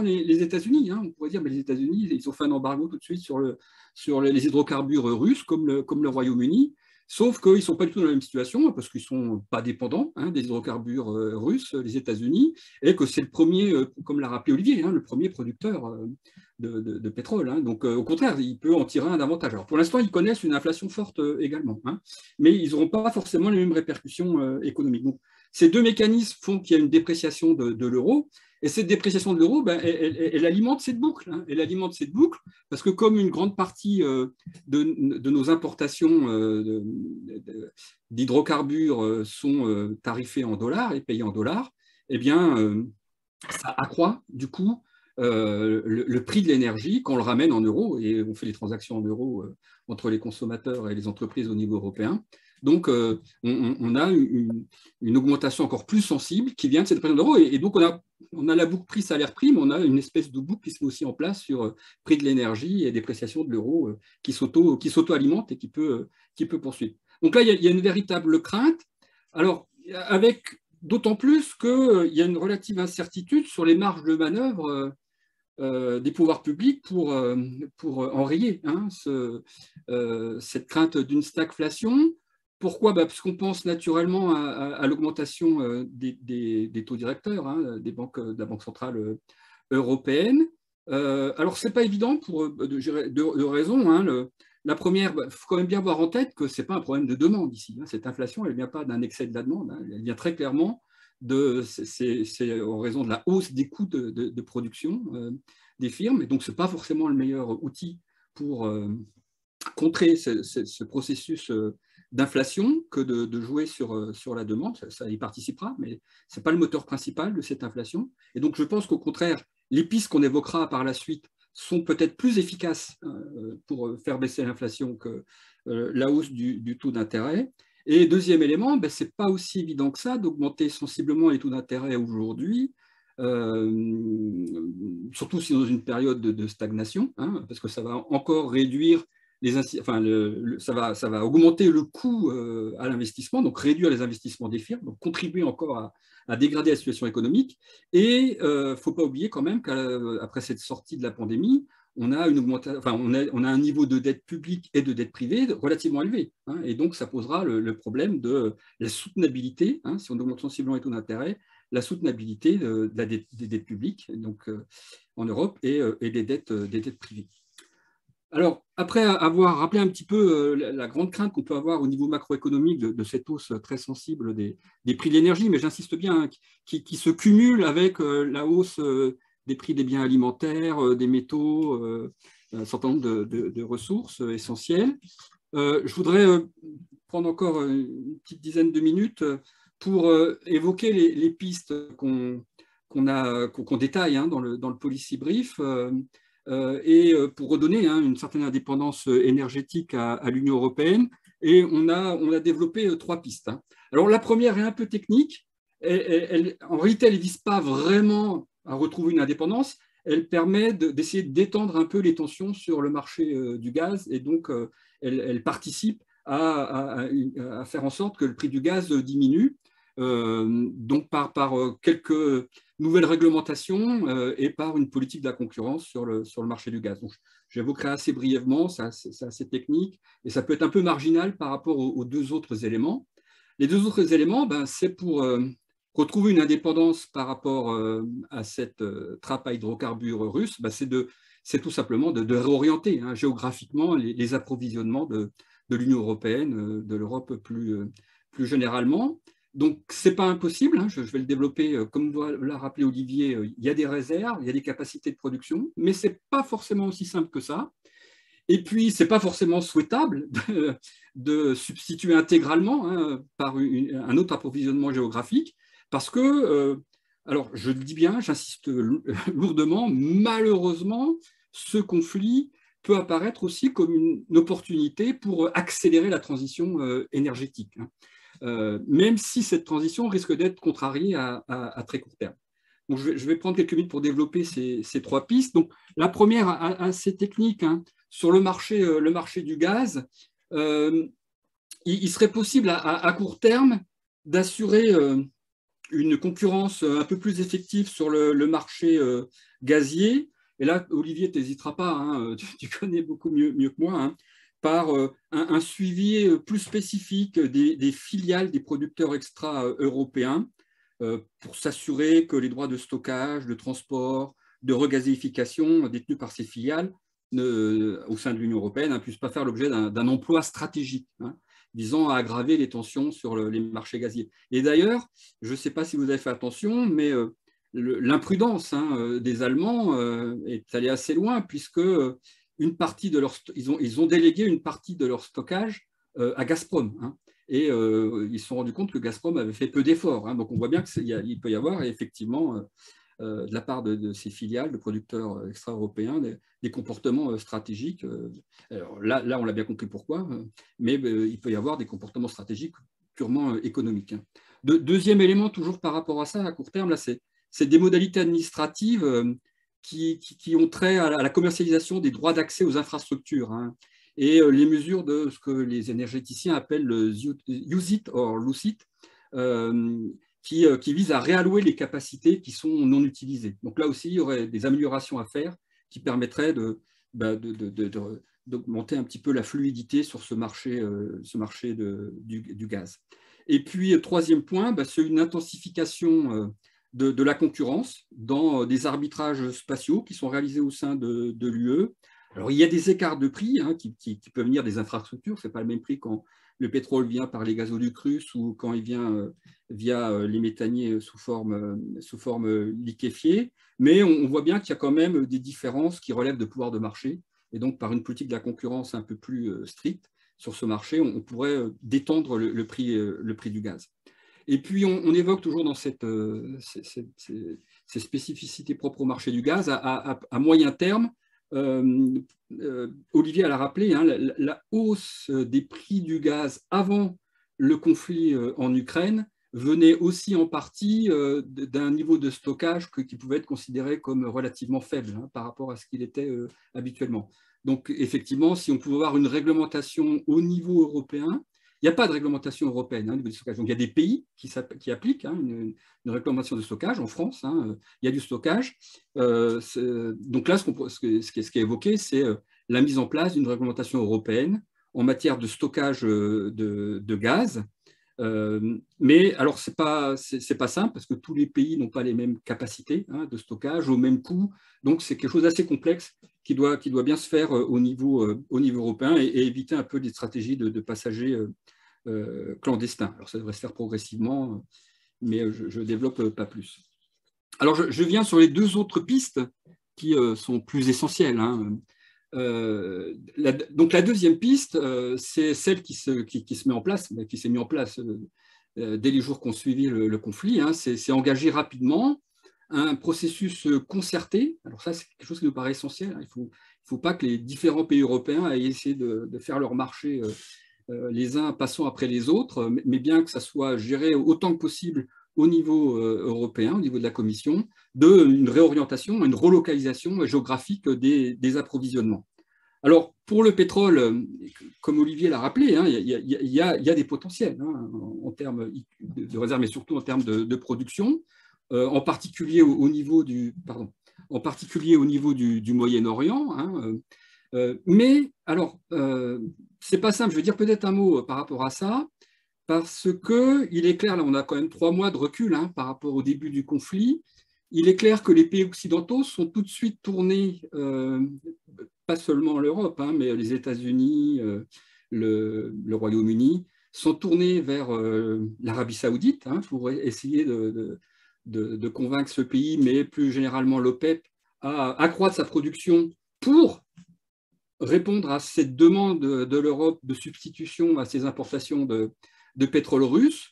les États-Unis. On pourrait dire, mais les États-Unis, ils ont fait un embargo tout de suite sur les hydrocarbures russes, comme le Royaume-Uni, sauf qu'ils ne sont pas du tout dans la même situation, parce qu'ils ne sont pas dépendants des hydrocarbures russes, les États-Unis, et que c'est le premier, comme l'a rappelé Olivier, le premier producteur de pétrole. Donc, au contraire, il peut en tirer un avantage. Alors, pour l'instant, ils connaissent une inflation forte également, mais ils n'auront pas forcément les mêmes répercussions économiques. Donc, ces deux mécanismes font qu'il y a une dépréciation de l'euro, et cette dépréciation de l'euro, elle alimente cette boucle. Elle alimente cette boucle parce que comme une grande partie de nos importations d'hydrocarbures sont tarifées en dollars et payées en dollars, eh bien, ça accroît du coup le prix de l'énergie quand on le ramène en euros, et on fait les transactions en euros entre les consommateurs et les entreprises au niveau européen. Donc, on a une augmentation encore plus sensible qui vient de cette dépréciation de l'euro. Et donc, on a la boucle prix-salaire-prix, mais on a une espèce de boucle qui se met aussi en place sur prix de l'énergie et dépréciation de l'euro qui s'auto-alimente et qui peut poursuivre. Donc là, il y a une véritable crainte. Alors, d'autant plus qu'il y a une relative incertitude sur les marges de manœuvre des pouvoirs publics pour enrayer cette crainte d'une stagflation. Pourquoi ? Parce qu'on pense naturellement à l'augmentation des taux directeurs de la Banque centrale européenne. Alors, ce n'est pas évident pour deux raisons. La première, il faut quand même bien avoir en tête que ce n'est pas un problème de demande ici. Cette inflation, elle ne vient pas d'un excès de la demande. Elle vient très clairement c'est en raison de la hausse des coûts de production des firmes. Et donc, ce n'est pas forcément le meilleur outil pour contrer ce processus d'inflation que de jouer sur la demande. Ça y participera, mais ce n'est pas le moteur principal de cette inflation. Et donc, je pense qu'au contraire, les pistes qu'on évoquera par la suite sont peut-être plus efficaces pour faire baisser l'inflation que la hausse du taux d'intérêt. Et deuxième élément, ce n'est pas aussi évident que ça d'augmenter sensiblement les taux d'intérêt aujourd'hui, surtout si dans une période de stagnation, parce que ça va encore réduire ça va augmenter le coût à l'investissement, donc réduire les investissements des firmes, donc contribuer encore à dégrader la situation économique. Et il ne faut pas oublier quand même qu'après cette sortie de la pandémie, on a un niveau de dette publique et de dette privée relativement élevé. Et donc, ça posera le problème de la soutenabilité, si on augmente sensiblement les taux d'intérêt, la soutenabilité des dettes publiques donc, en Europe et des dettes privées. Alors, après avoir rappelé un petit peu la grande crainte qu'on peut avoir au niveau macroéconomique de cette hausse très sensible des prix de l'énergie, mais j'insiste bien, qui se cumule avec la hausse des prix des biens alimentaires, des métaux, un certain nombre de ressources essentielles. Je voudrais prendre encore une petite dizaine de minutes pour évoquer les pistes qu'on détaille dans le policy brief, et pour redonner une certaine indépendance énergétique à l'Union européenne. Et on a développé trois pistes. Alors la première est un peu technique. En réalité, elle ne vise pas vraiment à retrouver une indépendance. Elle permet d'essayer d'étendre un peu les tensions sur le marché du gaz, et donc elle participe à faire en sorte que le prix du gaz diminue. donc par quelques nouvelles réglementations et par une politique de la concurrence sur le marché du gaz. Donc, j'évoquerai assez brièvement, c'est assez technique, et ça peut être un peu marginal par rapport aux deux autres éléments. Les deux autres éléments, c'est pour retrouver une indépendance par rapport à cette trappe à hydrocarbures russe, c'est tout simplement de réorienter géographiquement les approvisionnements de l'Union européenne, de l'Europe plus généralement. Donc, ce n'est pas impossible, je vais le développer, comme l'a rappelé Olivier, il y a des réserves, il y a des capacités de production, mais ce n'est pas forcément aussi simple que ça. Et puis, ce n'est pas forcément souhaitable de substituer intégralement par un autre approvisionnement géographique, parce que, alors je le dis bien, j'insiste lourdement, malheureusement, ce conflit peut apparaître aussi comme une opportunité pour accélérer la transition énergétique, même si cette transition risque d'être contrariée à très court terme. Donc, je vais prendre quelques minutes pour développer ces trois pistes. Donc, la première, assez technique, sur le marché du gaz, il serait possible à court terme d'assurer une concurrence un peu plus effective sur le marché gazier. Et là, Olivier, tu n'hésiteras pas, tu connais beaucoup mieux que moi, par un suivi plus spécifique des filiales des producteurs extra-européens pour s'assurer que les droits de stockage, de transport, de regazéification détenus par ces filiales au sein de l'Union européenne ne puissent pas faire l'objet d'un emploi stratégique visant à aggraver les tensions sur les marchés gaziers. Et d'ailleurs, je ne sais pas si vous avez fait attention, mais l'imprudence des Allemands est allée assez loin, puisque une partie de ils ont délégué une partie de leur stockage à Gazprom. Et ils se sont rendus compte que Gazprom avait fait peu d'efforts. Donc on voit bien qu'il peut y avoir effectivement de la part de ces filiales, de producteurs extra-européens, des comportements stratégiques. Alors là, on l'a bien compris pourquoi, mais il peut y avoir des comportements stratégiques purement économiques. Deuxième élément, toujours par rapport à ça, à court terme, là, c'est des modalités administratives qui ont trait à la commercialisation des droits d'accès aux infrastructures et les mesures de ce que les énergéticiens appellent le use it or lose it, qui vise à réallouer les capacités qui sont non utilisées. Donc là aussi, il y aurait des améliorations à faire qui permettraient d'augmenter un petit peu la fluidité sur ce marché du gaz. Et puis, troisième point, c'est une intensification de la concurrence dans des arbitrages spatiaux qui sont réalisés au sein de l'UE. Alors, il y a des écarts de prix qui peuvent venir des infrastructures. Ce n'est pas le même prix quand le pétrole vient par les gazoducs russes ou quand il vient via les méthaniers sous forme liquéfiée. Mais on voit bien qu'il y a quand même des différences qui relèvent de pouvoir de marché. Et donc, par une politique de la concurrence un peu plus stricte sur ce marché, on pourrait détendre le prix du gaz. Et puis, on évoque toujours dans ces spécificités propres au marché du gaz, à moyen terme, Olivier l'a rappelé, la hausse des prix du gaz avant le conflit en Ukraine venait aussi en partie d'un niveau de stockage qui pouvait être considéré comme relativement faible par rapport à ce qu'il était habituellement. Donc, effectivement, si on pouvait avoir une réglementation au niveau européen, il n'y a pas de réglementation européenne au niveau du stockage. Donc, il y a des pays qui appliquent une réglementation de stockage. En France, il y a du stockage. Donc là, ce qui est évoqué, c'est la mise en place d'une réglementation européenne en matière de stockage de gaz. Mais alors, c'est pas simple parce que tous les pays n'ont pas les mêmes capacités de stockage au même coût. Donc, c'est quelque chose d'assez complexe qui doit bien se faire au niveau européen et éviter un peu des stratégies de passagers clandestins. Alors, ça devrait se faire progressivement, mais je ne développe pas plus. Alors, je viens sur les deux autres pistes qui sont plus essentielles. Donc, la deuxième piste, c'est celle qui se met en place, qui s'est mise en place dès les jours qui ont suivi le conflit. C'est engager rapidement un processus concerté. Alors ça, c'est quelque chose qui nous paraît essentiel. Il ne faut pas que les différents pays européens aillent essayer de faire leur marché les uns passant après les autres, mais bien que ça soit géré autant que possible au niveau européen, au niveau de la Commission, d'une réorientation, une relocalisation géographique des approvisionnements. Alors, pour le pétrole, comme Olivier l'a rappelé, hein, il y a des potentiels hein, en termes de réserve, mais surtout en termes de production, en particulier au niveau du Moyen-Orient. Hein, mais, alors, c'est pas simple, je veux dire peut-être un mot par rapport à ça, parce qu'il est clair, là on a quand même 3 mois de recul hein, par rapport au début du conflit, il est clair que les pays occidentaux sont tout de suite tournés, pas seulement l'Europe, hein, mais les États-Unis, le Royaume-Uni, sont tournés vers l'Arabie saoudite hein, pour essayer de convaincre ce pays, mais plus généralement l'OPEP, à accroître sa production pour répondre à cette demande de l'Europe de substitution à ses importations de pétrole russe.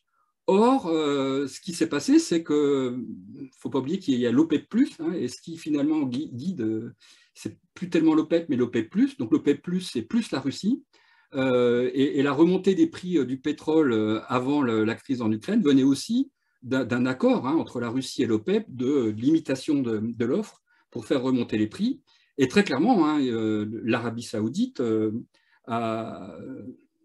Or, ce qui s'est passé, c'est que, il ne faut pas oublier qu'il y a l'OPEP+, hein, et ce qui finalement guide, c'est plus tellement l'OPEP, mais l'OPEP+. Donc l'OPEP+, c'est plus la Russie. Et la remontée des prix du pétrole avant la crise en Ukraine venait aussi d'un accord hein, entre la Russie et l'OPEP de limitation de l'offre pour faire remonter les prix. Et très clairement, hein, l'Arabie saoudite,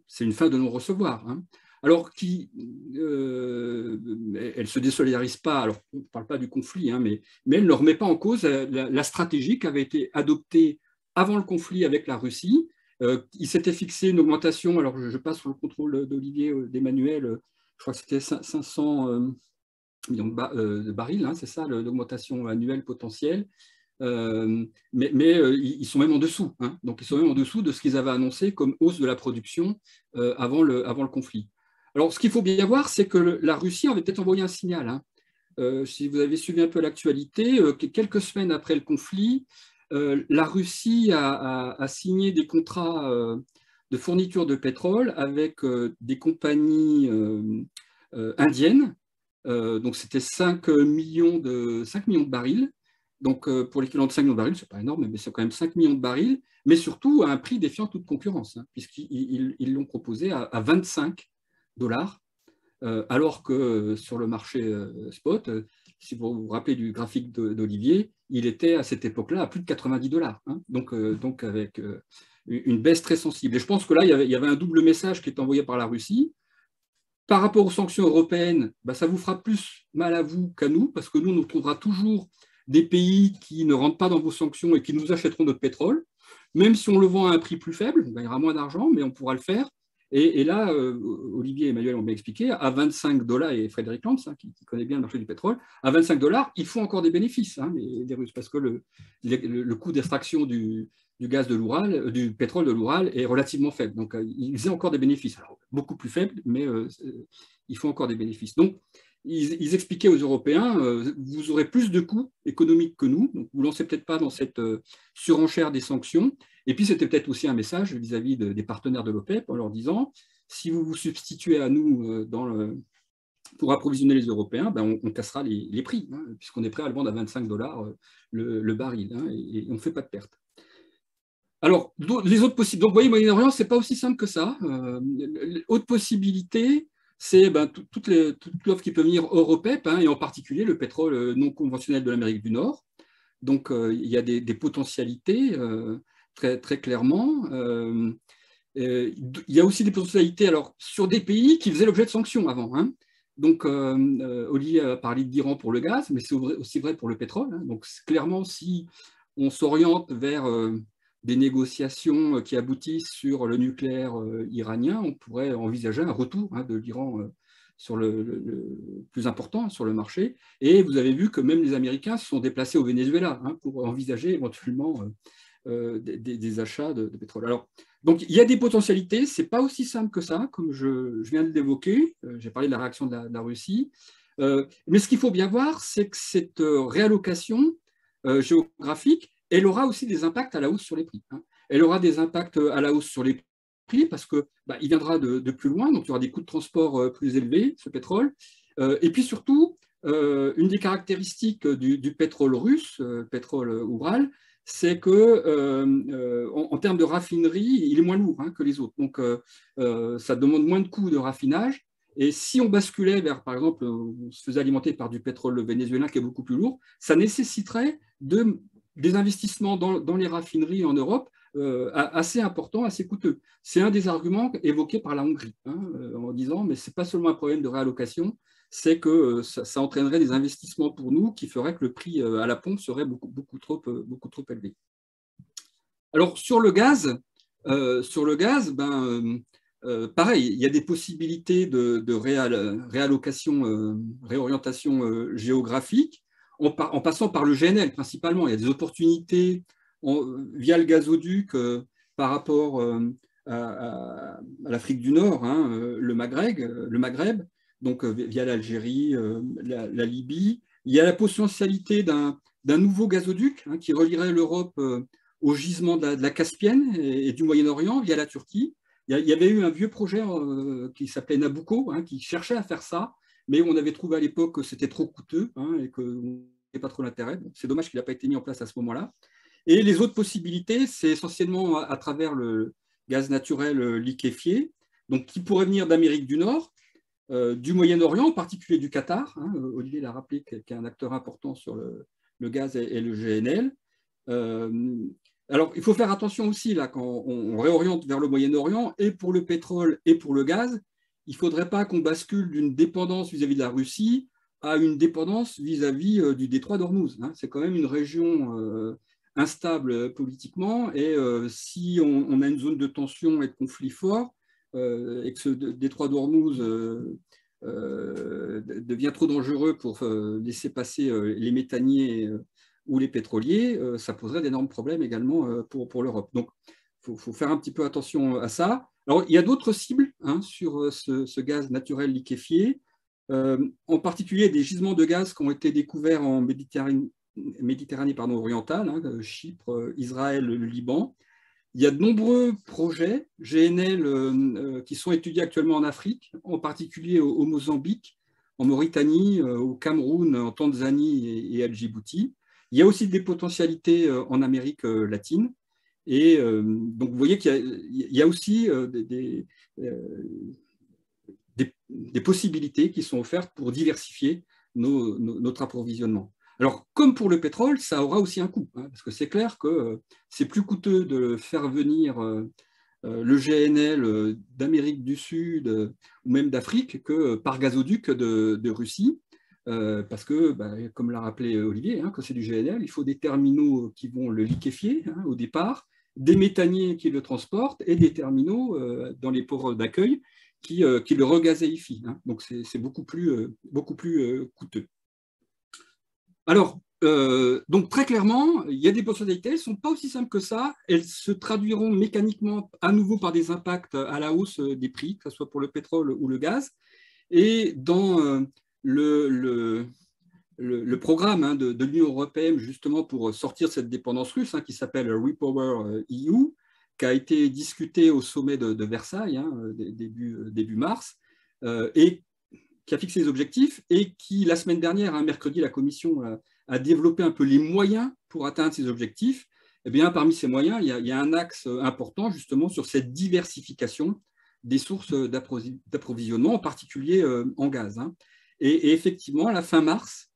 c'est une fin de non-recevoir. Hein. Alors, elle ne se désolidarise pas, alors on ne parle pas du conflit, hein, mais elle ne remet pas en cause la stratégie qui avait été adoptée avant le conflit avec la Russie. Il s'était fixé une augmentation, alors je passe sur le contrôle d'Olivier, d'Emmanuel, je crois que c'était 500 millions de barils, hein, c'est ça l'augmentation annuelle potentielle. Mais ils sont même en dessous, hein. Donc ils sont même en dessous de ce qu'ils avaient annoncé comme hausse de la production avant le conflit. Alors ce qu'il faut bien voir, c'est que la Russie avait peut-être envoyé un signal. Hein. Si vous avez suivi un peu l'actualité, quelques semaines après le conflit, la Russie a signé des contrats de fourniture de pétrole avec des compagnies indiennes. Donc c'était 5 millions de barils. Donc, pour l'équivalent de 5 millions de barils, ce n'est pas énorme, mais c'est quand même 5 millions de barils, mais surtout à un prix défiant toute concurrence, hein, puisqu'ils l'ont proposé à 25 $, alors que sur le marché spot, si vous vous rappelez du graphique d'Olivier, il était à cette époque-là à plus de 90 $. Hein, donc avec une baisse très sensible. Et je pense que là, il y avait un double message qui est envoyé par la Russie. Par rapport aux sanctions européennes, bah, ça vous fera plus mal à vous qu'à nous, parce que nous, on trouvera toujours des pays qui ne rentrent pas dans vos sanctions et qui nous achèteront notre pétrole, même si on le vend à un prix plus faible, on gagnera moins d'argent, mais on pourra le faire. Et là, Olivier et Emmanuel ont bien expliqué, à 25 $, et Frédéric Lantz, hein, qui connaît bien le marché du pétrole, à 25 $, il faut encore des bénéfices, hein, des Russes, parce que le coût d'extraction du gaz de l'Oural, du pétrole de l'Oural est relativement faible. Donc, ils faisaient encore des bénéfices. Alors, beaucoup plus faibles, mais il faut encore des bénéfices. Donc, ils expliquaient aux Européens, vous aurez plus de coûts économiques que nous, donc vous ne lancez peut-être pas dans cette surenchère des sanctions. Et puis, c'était peut-être aussi un message vis-à-vis des partenaires de l'OPEP en leur disant, si vous vous substituez à nous pour approvisionner les Européens, ben on cassera les prix, hein, puisqu'on est prêt à le vendre à 25 $ le baril, hein, et on ne fait pas de perte. Alors, les autres possibilités, donc vous voyez, Moyen-Orient, ce n'est pas aussi simple que ça. Autre possibilité, c'est toute l'offre qui peut venir hors OPEP, hein, et en particulier le pétrole non conventionnel de l'Amérique du Nord. Donc, il y a des potentialités très, très clairement. Il y a aussi des potentialités alors, sur des pays qui faisaient l'objet de sanctions avant. Hein. Donc, Olivier a parlé d'Iran pour le gaz, mais c'est aussi vrai pour le pétrole. Hein. Donc, clairement, si on s'oriente vers des négociations qui aboutissent sur le nucléaire iranien, on pourrait envisager un retour hein, de l'Iran sur le plus important sur le marché. Et vous avez vu que même les Américains se sont déplacés au Venezuela hein, pour envisager éventuellement des achats de pétrole. Alors, donc, il y a des potentialités, ce n'est pas aussi simple que ça, comme je viens de l'évoquer. J'ai parlé de la réaction de la Russie. Mais ce qu'il faut bien voir, c'est que cette réallocation géographique, elle aura aussi des impacts à la hausse sur les prix. Hein. Elle aura des impacts à la hausse sur les prix parce qu'il viendra de plus loin, donc il y aura des coûts de transport plus élevés, ce pétrole. Et puis surtout, une des caractéristiques du pétrole russe, pétrole Oural, c'est qu'en termes de raffinerie, il est moins lourd hein, que les autres. Donc, ça demande moins de coûts de raffinage. Et si on basculait vers, par exemple, on se faisait alimenter par du pétrole vénézuélien qui est beaucoup plus lourd, ça nécessiterait des investissements dans les raffineries en Europe assez important, assez coûteux. C'est un des arguments évoqués par la Hongrie, en disant, mais ce n'est pas seulement un problème de réallocation, c'est que ça entraînerait des investissements pour nous qui feraient que le prix à la pompe serait beaucoup trop élevé. Alors, sur le gaz, pareil, il y a des possibilités de réallocation, réorientation géographique, en passant par le GNL principalement. Il y a des opportunités via le gazoduc par rapport à l'Afrique du Nord, le Maghreb, donc via l'Algérie, la Libye. Il y a la potentialité d'un nouveau gazoduc qui relierait l'Europe au gisement de la Caspienne et du Moyen-Orient via la Turquie. Il y avait eu un vieux projet qui s'appelait Nabucco, qui cherchait à faire ça, mais on avait trouvé à l'époque que c'était trop coûteux et qu'on n'avait pas trop l'intérêt. C'est dommage qu'il n'a pas été mis en place à ce moment-là. Et les autres possibilités, c'est essentiellement à travers le gaz naturel liquéfié, donc qui pourrait venir d'Amérique du Nord, du Moyen-Orient, en particulier du Qatar. Olivier l'a rappelé, qui est un acteur important sur le gaz et le GNL. Alors, il faut faire attention aussi, là, quand on réoriente vers le Moyen-Orient, et pour le pétrole et pour le gaz, il ne faudrait pas qu'on bascule d'une dépendance vis-à-vis de la Russie à une dépendance vis-à-vis du détroit d'Ormuz. C'est quand même une région instable politiquement, et si on a une zone de tension et de conflit fort, et que ce détroit d'Ormuz devient trop dangereux pour laisser passer les méthaniers ou les pétroliers, ça poserait d'énormes problèmes également pour l'Europe. Donc, il faut faire un petit peu attention à ça. Alors, il y a d'autres cibles sur ce gaz naturel liquéfié, en particulier des gisements de gaz qui ont été découverts en Méditerranée orientale, Chypre, Israël, le Liban. Il y a de nombreux projets GNL qui sont étudiés actuellement en Afrique, en particulier au Mozambique, en Mauritanie, au Cameroun, en Tanzanie et à Djibouti. Il y a aussi des potentialités en Amérique latine. Et donc, vous voyez qu'il y a aussi des possibilités qui sont offertes pour diversifier notre approvisionnement. Alors, comme pour le pétrole, ça aura aussi un coût, parce que c'est clair que c'est plus coûteux de faire venir le GNL d'Amérique du Sud ou même d'Afrique que par gazoduc de Russie, parce que, comme l'a rappelé Olivier, quand c'est du GNL, il faut des terminaux qui vont le liquéfier au départ, des méthaniers qui le transportent et des terminaux dans les ports d'accueil qui le regazéifient. Donc, c'est beaucoup plus coûteux. Alors, donc très clairement, il y a des potentialités, elles ne sont pas aussi simples que ça, elles se traduiront mécaniquement à nouveau par des impacts à la hausse des prix, que ce soit pour le pétrole ou le gaz. Et dans le programme de l'Union européenne, justement pour sortir de cette dépendance russe, qui s'appelle Repower EU, qui a été discuté au sommet de Versailles, début mars, et qui a fixé les objectifs et qui, la semaine dernière, mercredi, la Commission a développé un peu les moyens pour atteindre ces objectifs. Eh bien, parmi ces moyens, il y a un axe important justement sur cette diversification des sources d'approvisionnement, en particulier en gaz. Et effectivement, à la fin mars,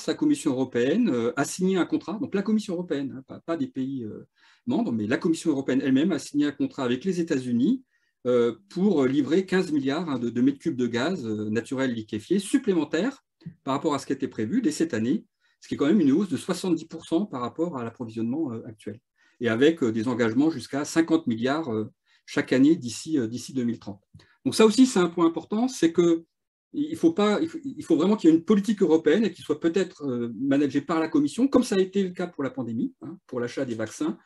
la Commission européenne a signé un contrat, donc la Commission européenne, pas des pays membres, mais la Commission européenne elle-même a signé un contrat avec les États-Unis pour livrer 15 milliards de mètres cubes de gaz naturel liquéfié supplémentaires par rapport à ce qui était prévu dès cette année, ce qui est quand même une hausse de 70% par rapport à l'approvisionnement actuel, et avec des engagements jusqu'à 50 milliards chaque année d'ici 2030. Donc ça aussi, c'est un point important, c'est qu'il faut vraiment qu'il y ait une politique européenne et qu'il soit peut-être managée par la Commission, comme ça a été le cas pour la pandémie, pour l'achat des vaccins,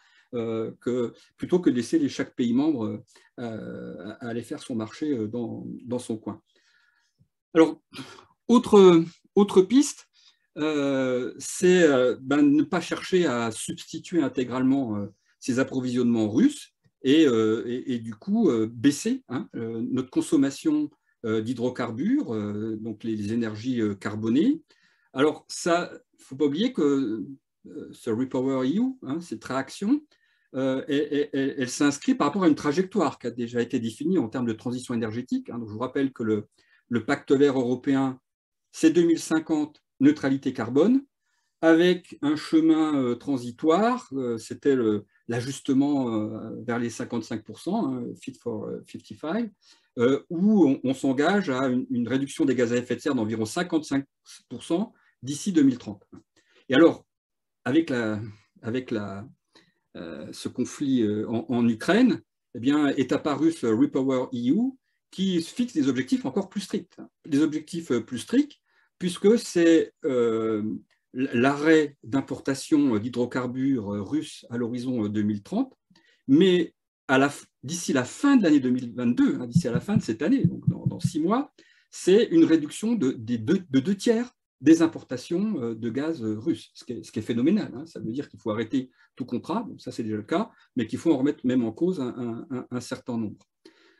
plutôt que de laisser chaque pays membre aller faire son marché dans son coin. Alors, autre piste, c'est ne pas chercher à substituer intégralement ces approvisionnements russes et du coup baisser notre consommation d'hydrocarbures, donc les énergies carbonées. Alors, ça, il ne faut pas oublier que ce Repower EU, cette réaction, elle s'inscrit par rapport à une trajectoire qui a déjà été définie en termes de transition énergétique. Donc, je vous rappelle que le pacte vert européen, c'est 2050, neutralité carbone. avec un chemin transitoire, c'était l'ajustement vers les 55%, hein, Fit for 55, où on s'engage à une réduction des gaz à effet de serre d'environ 55% d'ici 2030. Et alors, avec ce conflit en Ukraine, eh bien, est apparu ce Repower EU qui fixe des objectifs encore plus stricts. Des objectifs plus stricts, puisque c'est l'arrêt d'importation d'hydrocarbures russes à l'horizon 2030, mais d'ici la fin de l'année 2022, hein, d'ici à la fin de cette année, donc dans 6 mois, c'est une réduction de 2 tiers des importations de gaz russe, ce qui est phénoménal. Hein. Ça veut dire qu'il faut arrêter tout contrat, donc ça c'est déjà le cas, mais qu'il faut en remettre même en cause un certain nombre.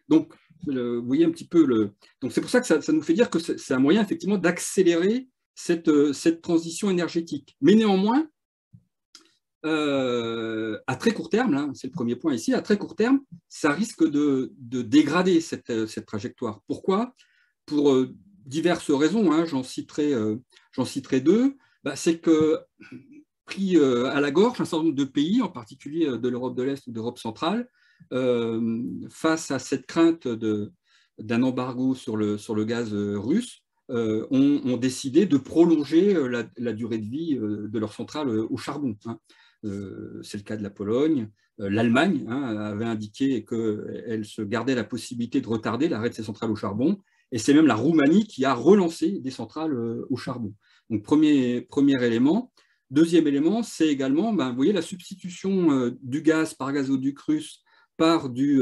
Donc, vous voyez un petit peu donc c'est pour ça que ça nous fait dire que c'est un moyen effectivement d'accélérer cette transition énergétique. Mais néanmoins, à très court terme, là, c'est le premier point ici, à très court terme, ça risque de dégrader cette trajectoire. Pourquoi? Pour diverses raisons, hein, j'en citerai 2. C'est que, pris à la gorge, un certain nombre de pays, en particulier de l'Europe de l'Est ou d'Europe centrale, face à cette crainte d'un embargo sur le gaz russe, ont décidé de prolonger la durée de vie de leurs centrales au charbon. Hein. C'est le cas de la Pologne. L'Allemagne, hein, avait indiqué qu'elle se gardait la possibilité de retarder l'arrêt de ses centrales au charbon. Et c'est même la Roumanie qui a relancé des centrales au charbon. Donc, premier élément. Deuxième élément, c'est également, vous voyez, la substitution du gaz par gazoduc russe par du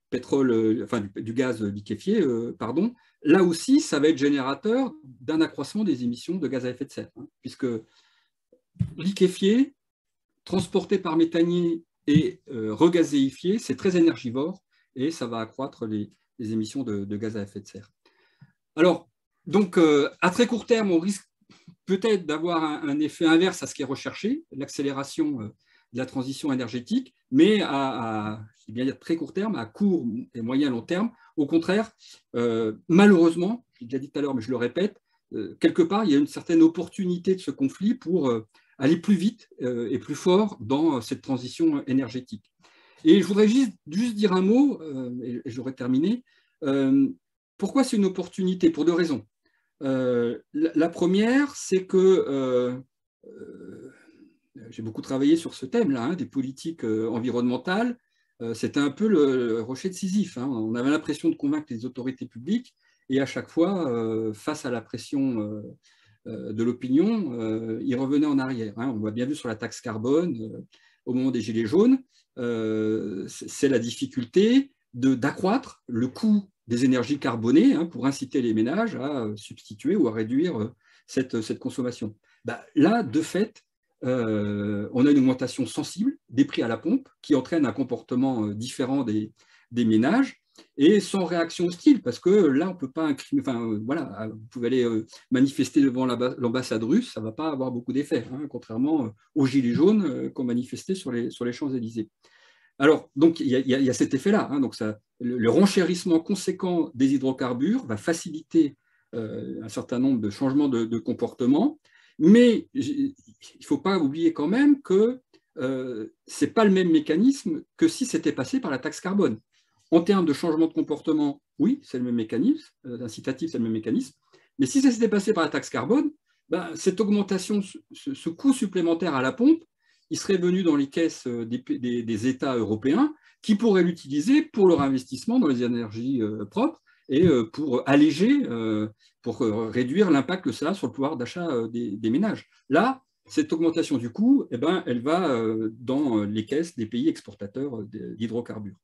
pétrole, enfin du gaz liquéfié, pardon. Là aussi, ça va être générateur d'un accroissement des émissions de gaz à effet de serre, hein, puisque liquéfié, transporté par méthanier et regazéifié, c'est très énergivore et ça va accroître les émissions de gaz à effet de serre. Alors, donc, à très court terme, on risque peut-être d'avoir un effet inverse à ce qui est recherché, l'accélération de la transition énergétique, mais je vais bien dire très court terme, à court et moyen long terme, au contraire, malheureusement, je l'ai déjà dit tout à l'heure, mais je le répète, quelque part, il y a une certaine opportunité de ce conflit pour aller plus vite et plus fort dans cette transition énergétique. Et je voudrais juste dire un mot, et j'aurai terminé. Pourquoi c'est une opportunité? Pour 2 raisons. La première, c'est que j'ai beaucoup travaillé sur ce thème-là, hein, des politiques environnementales. C'était un peu le rocher de Sisyphe. Hein. On avait l'impression de convaincre les autorités publiques et à chaque fois, face à la pression de l'opinion, ils revenaient en arrière. Hein. On voit bien vu sur la taxe carbone, au moment des Gilets jaunes, c'est la difficulté d'accroître le coût des énergies carbonées, hein, pour inciter les ménages à substituer ou à réduire cette consommation. Là, de fait, on a une augmentation sensible des prix à la pompe qui entraîne un comportement différent des ménages et sans réaction hostile, parce que là, on ne peut pas voilà, vous pouvez aller manifester devant l'ambassade russe, ça ne va pas avoir beaucoup d'effet, hein, contrairement aux Gilets jaunes qui ont manifesté sur les Champs-Élysées. Alors, donc, il y a cet effet-là. Hein, donc le renchérissement conséquent des hydrocarbures va faciliter un certain nombre de changements de comportement, mais il ne faut pas oublier quand même que ce n'est pas le même mécanisme que si c'était passé par la taxe carbone. En termes de changement de comportement, oui, c'est le même mécanisme, incitatif, c'est le même mécanisme, mais si ça s'était passé par la taxe carbone, cette augmentation, ce coût supplémentaire à la pompe, il serait venu dans les caisses des États européens qui pourraient l'utiliser pour leur investissement dans les énergies propres et pour alléger, pour réduire l'impact que ça a sur le pouvoir d'achat des ménages. Là, cette augmentation du coût, elle va dans les caisses des pays exportateurs d'hydrocarbures.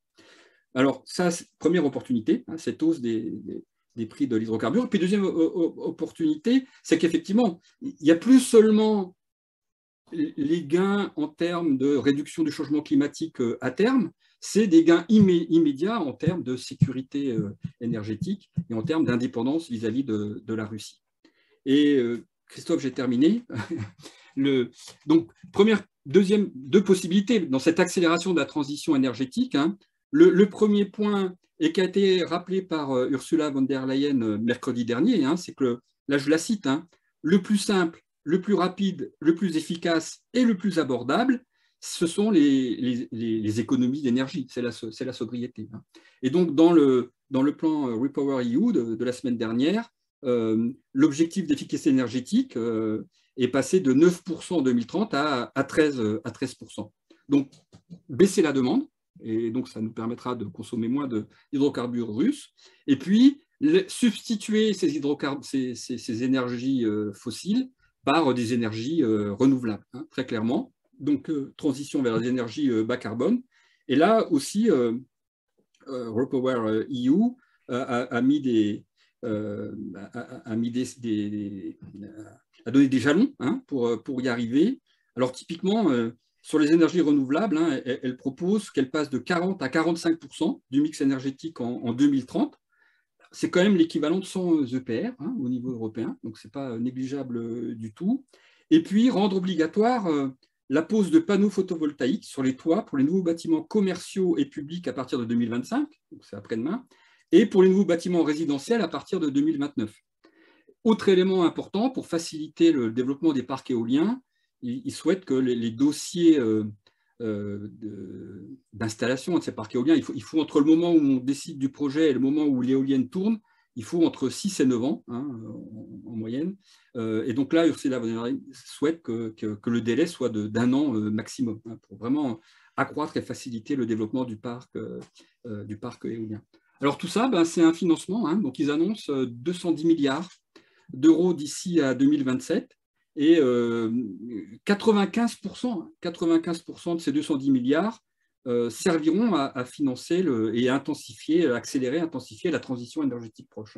Alors, ça, première opportunité, hein, cette hausse des prix de l'hydrocarbure. Puis, deuxième opportunité, c'est qu'effectivement, il n'y a plus seulement les gains en termes de réduction du changement climatique à terme, c'est des gains immédiats en termes de sécurité énergétique et en termes d'indépendance vis-à-vis de la Russie. Et Christophe, j'ai terminé. Donc, deux possibilités dans cette accélération de la transition énergétique. Hein. Le premier point, et qui a été rappelé par Ursula von der Leyen mercredi dernier, hein, c'est que, là je la cite, hein, le plus simple, le plus rapide, le plus efficace et le plus abordable, ce sont les économies d'énergie, c'est la sobriété. Et donc, dans le plan Repower EU de la semaine dernière, l'objectif d'efficacité énergétique est passé de 9% en 2030 à 13%. Donc, baisser la demande, et donc ça nous permettra de consommer moins d'hydrocarbures russes, et puis substituer ces énergies fossiles par des énergies renouvelables, très clairement. Donc, transition vers les énergies bas carbone. Et là aussi, Repower EU a donné des jalons pour y arriver. Alors, typiquement, sur les énergies renouvelables, elle propose qu'elle passe de 40 à 45% du mix énergétique en 2030. C'est quand même l'équivalent de 100 EPR au niveau européen, donc ce n'est pas négligeable du tout. Et puis, rendre obligatoire la pose de panneaux photovoltaïques sur les toits pour les nouveaux bâtiments commerciaux et publics à partir de 2025, donc c'est après-demain, et pour les nouveaux bâtiments résidentiels à partir de 2029. Autre élément important, pour faciliter le développement des parcs éoliens, ils souhaitent que les dossiers d'installation de ces parcs éoliens, il faut entre le moment où on décide du projet et le moment où l'éolienne tourne, il faut entre 6 et 9 ans en moyenne. Et donc là, Ursula von der Leyen souhaite que le délai soit d'1 an maximum, pour vraiment accroître et faciliter le développement du parc éolien. Alors tout ça, c'est un financement. Donc ils annoncent 210 milliards d'euros d'ici à 2027 et 95% de ces 210 milliards serviront à financer et à accélérer la transition énergétique proche.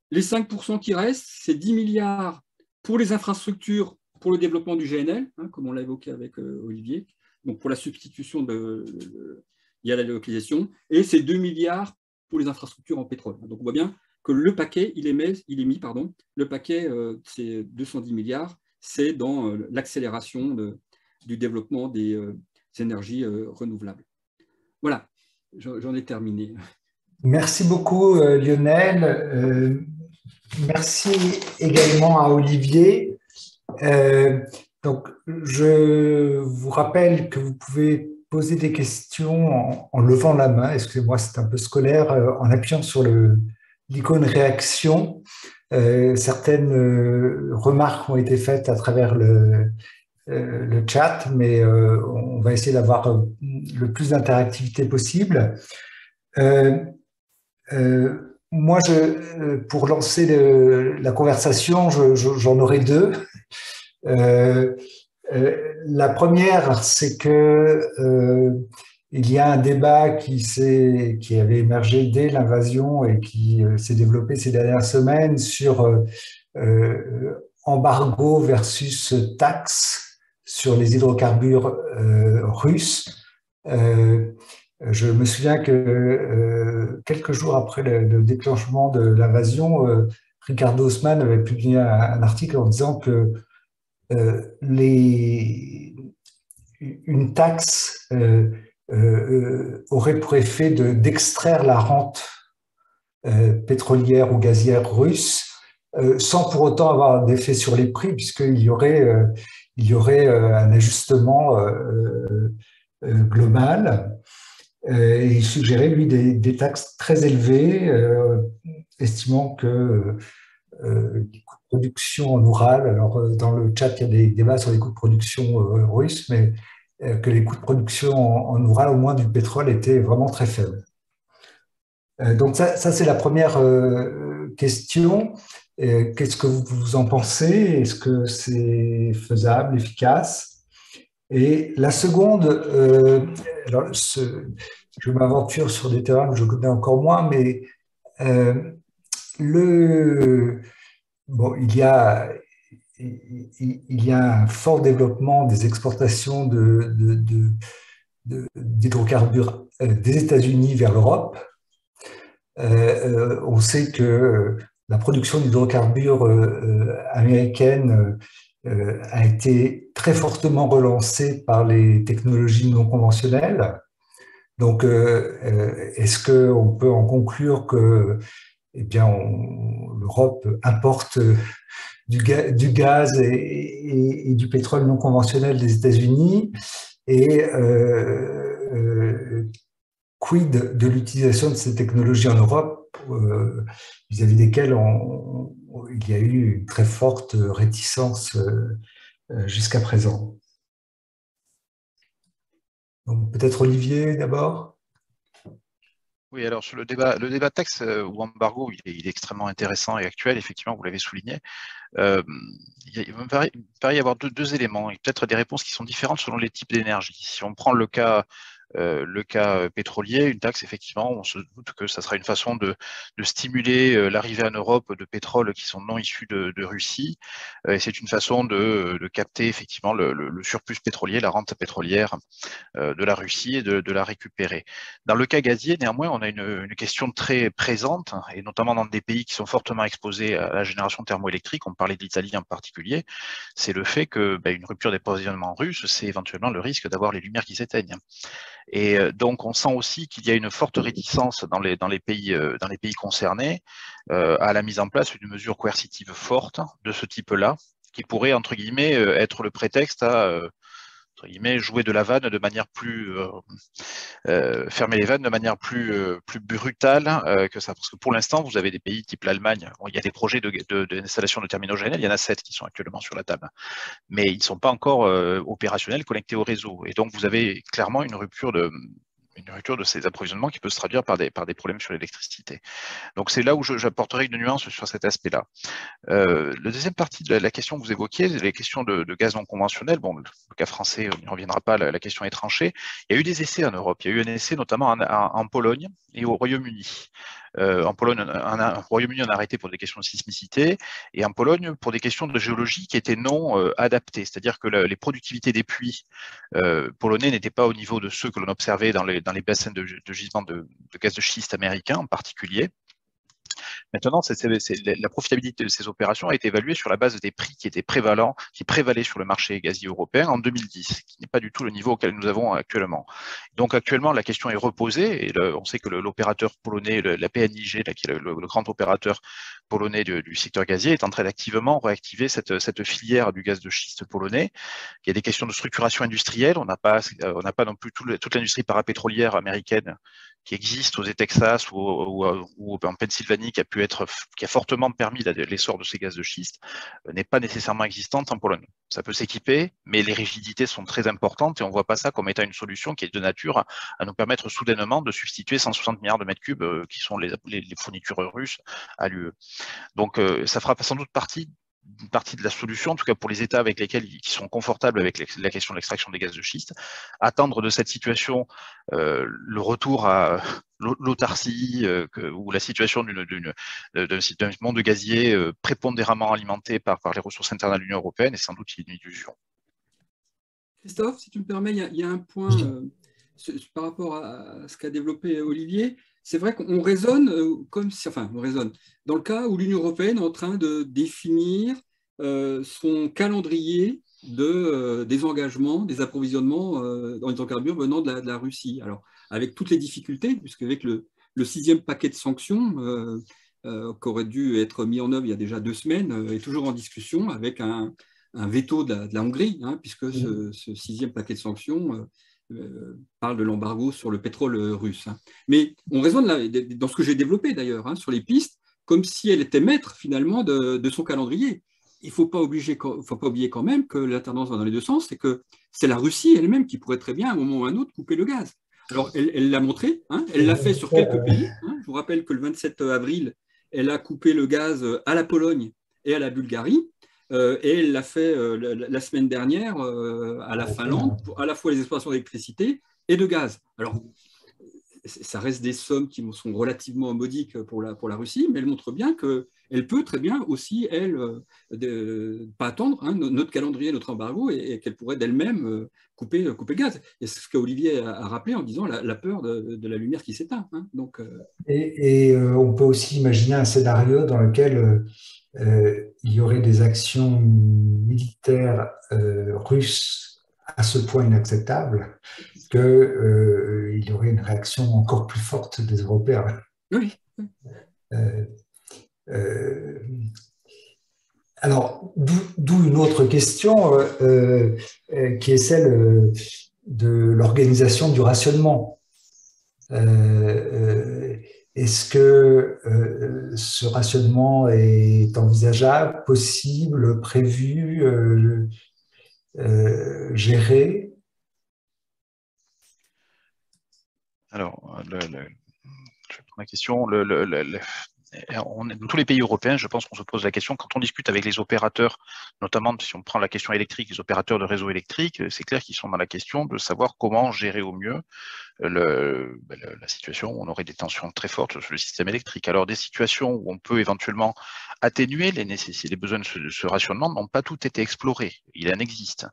Les 5% qui restent, c'est 10 milliards pour les infrastructures, pour le développement du GNL, comme on l'a évoqué avec Olivier, donc pour la substitution il y a la localisation, et c'est 2 milliards pour les infrastructures en pétrole. Donc on voit bien que le paquet, le paquet, ces 210 milliards, c'est dans l'accélération du développement des énergies renouvelables. Voilà, j'en ai terminé. Merci beaucoup Lionel. Merci également à Olivier. Donc, je vous rappelle que vous pouvez poser des questions en levant la main. Excusez-moi, c'est un peu scolaire, en appuyant sur l'icône réaction. Certaines remarques ont été faites à travers le chat, mais on va essayer d'avoir le plus d'interactivité possible. Moi, pour lancer la conversation, j'en aurai deux. La première, c'est que il y a un débat qui avait émergé dès l'invasion et qui s'est développé ces dernières semaines sur embargo versus taxe sur les hydrocarbures russes. Je me souviens que quelques jours après le déclenchement de l'invasion, Ricardo Haussmann avait publié un article en disant que une taxe aurait pour effet d'extraire la rente pétrolière ou gazière russe sans pour autant avoir d'effet sur les prix, puisqu'il y aurait un ajustement global. Et il suggérait, lui, des taxes très élevées, estimant que les coûts de production en Oural, alors dans le chat, il y a des débats sur les coûts de production russes, mais que les coûts de production en Oural, au moins du pétrole, étaient vraiment très faibles. Donc ça c'est la première question. Qu'est-ce que vous en pensez? Est-ce que c'est faisable, efficace? Et la seconde, alors je m'aventure sur des terrains que je connais encore moins, mais bon, il y a un fort développement des exportations d'hydrocarbures des États-Unis vers l'Europe. On sait que la production d'hydrocarbures américaine a été très fortement relancée par les technologies non conventionnelles. Donc, est-ce qu'on peut en conclure que l'Europe importe du gaz et du pétrole non conventionnel des États-Unis, et quid de l'utilisation de ces technologies en Europe, vis-à-vis desquelles il y a eu une très forte réticence jusqu'à présent. Donc peut-être Olivier d'abord. Oui, alors sur le débat de taxe ou embargo, il est extrêmement intéressant et actuel, effectivement, vous l'avez souligné. Il me paraît y avoir deux éléments et peut-être des réponses qui sont différentes selon les types d'énergie. Si on prend le cas pétrolier, une taxe, effectivement, on se doute que ça sera une façon de stimuler l'arrivée en Europe de pétrole qui sont non issus de Russie. Et c'est une façon de capter effectivement le surplus pétrolier, la rente pétrolière de la Russie et de la récupérer. Dans le cas gazier, néanmoins, on a une question très présente, et notamment dans des pays qui sont fortement exposés à la génération thermoélectrique, on parlait de l'Italie en particulier, c'est le fait que une rupture d'approvisionnement russe, c'est éventuellement le risque d'avoir les lumières qui s'éteignent. Et donc, on sent aussi qu'il y a une forte réticence dans les pays concernés à la mise en place d'une mesure coercitive forte de ce type-là, qui pourrait, entre guillemets, être le prétexte à entre guillemets, jouer de la vanne de manière plus fermer les vannes de manière plus brutale que ça. Parce que pour l'instant, vous avez des pays type l'Allemagne, il y a des projets d'installation de terminaux GNL, il y en a 7 qui sont actuellement sur la table, mais ils ne sont pas encore opérationnels, connectés au réseau. Et donc, vous avez clairement une rupture de ces approvisionnements qui peut se traduire par des problèmes sur l'électricité. Donc c'est là où j'apporterai une nuance sur cet aspect-là. La deuxième partie de la question que vous évoquiez, les questions de gaz non conventionnel, bon, le cas français, on n'y reviendra pas, la question est tranchée. Il y a eu des essais en Europe, il y a eu un essai notamment en Pologne et au Royaume-Uni. En Pologne, au Royaume-Uni, on a arrêté pour des questions de sismicité, et en Pologne, pour des questions de géologie qui étaient non adaptées, c'est-à-dire que les productivités des puits polonais n'étaient pas au niveau de ceux que l'on observait dans les bassins de gisement de gaz de schiste américains en particulier. Maintenant, la profitabilité de ces opérations a été évaluée sur la base des prix qui prévalaient sur le marché gazier européen en 2010, qui n'est pas du tout le niveau auquel nous avons actuellement. Donc actuellement, la question est reposée, et on sait que l'opérateur polonais, la PNIG, qui est le grand opérateur polonais du secteur gazier, est en train d'activement réactiver cette filière du gaz de schiste polonais. Il y a des questions de structuration industrielle, on n'a pas non plus toute l'industrie parapétrolière américaine qui existe aux Texas ou en Pennsylvanie, qui a fortement permis l'essor de ces gaz de schiste, n'est pas nécessairement existante en Pologne. Ça peut s'équiper, mais les rigidités sont très importantes et on ne voit pas ça comme étant une solution qui est de nature à nous permettre soudainement de substituer 160 milliards de mètres cubes qui sont les fournitures russes à l'UE. Donc ça fera sans doute une partie de la solution, en tout cas pour les États avec lesquels ils sont confortables avec la question de l'extraction des gaz de schiste, attendre de cette situation le retour à l'autarcie ou la situation d'un monde gazier prépondéramment alimenté par les ressources internes de l'Union européenne est sans doute une illusion. Christophe, si tu me permets, il y a un point par rapport à ce qu'a développé Olivier. C'est vrai qu'on raisonne on raisonne dans le cas où l'Union européenne est en train de définir son calendrier des engagements, des approvisionnements dans les hydrocarbures venant de la Russie. Alors, avec toutes les difficultés, puisque avec le 6e paquet de sanctions qui aurait dû être mis en œuvre il y a déjà 2 semaines, est toujours en discussion avec un veto de la Hongrie, puisque ce 6e paquet de sanctions parle de l'embargo sur le pétrole russe. Mais on raisonne là, dans ce que j'ai développé d'ailleurs, sur les pistes, comme si elle était maître finalement de son calendrier. Il ne faut pas oublier quand même que la tendance va dans les deux sens, c'est que c'est la Russie elle-même qui pourrait très bien, à un moment ou à un autre, couper le gaz. Alors, elle l'a montré, elle l'a fait sur quelques pays. Je vous rappelle que le 27 avril, elle a coupé le gaz à la Pologne et à la Bulgarie. Et elle l'a fait la semaine dernière à la Finlande, pour à la fois les exploitations d'électricité et de gaz. Alors, ça reste des sommes qui sont relativement modiques pour la Russie, mais elle montre bien qu'elle peut très bien aussi, elle, pas attendre notre calendrier, notre embargo, et qu'elle pourrait d'elle-même couper le gaz. Et c'est ce qu'Olivier a rappelé en disant la peur de la lumière qui s'éteint. Donc, et on peut aussi imaginer un scénario dans lequel il y aurait des actions militaires russes à ce point inacceptables qu'il y aurait une réaction encore plus forte des Européens. Oui. Alors, d'où une autre question qui est celle de l'organisation du rationnement. Est-ce que ce rationnement est envisageable, possible, prévu, géré? Alors, je vais prendre la question. Dans tous les pays européens, je pense qu'on se pose la question, quand on discute avec les opérateurs, notamment si on prend la question électrique, les opérateurs de réseau électrique, c'est clair qu'ils sont dans la question de savoir comment gérer au mieux la situation où on aurait des tensions très fortes sur le système électrique. Alors des situations où on peut éventuellement atténuer les besoins de ce rationnement n'ont pas toutes été explorés. Il en existe.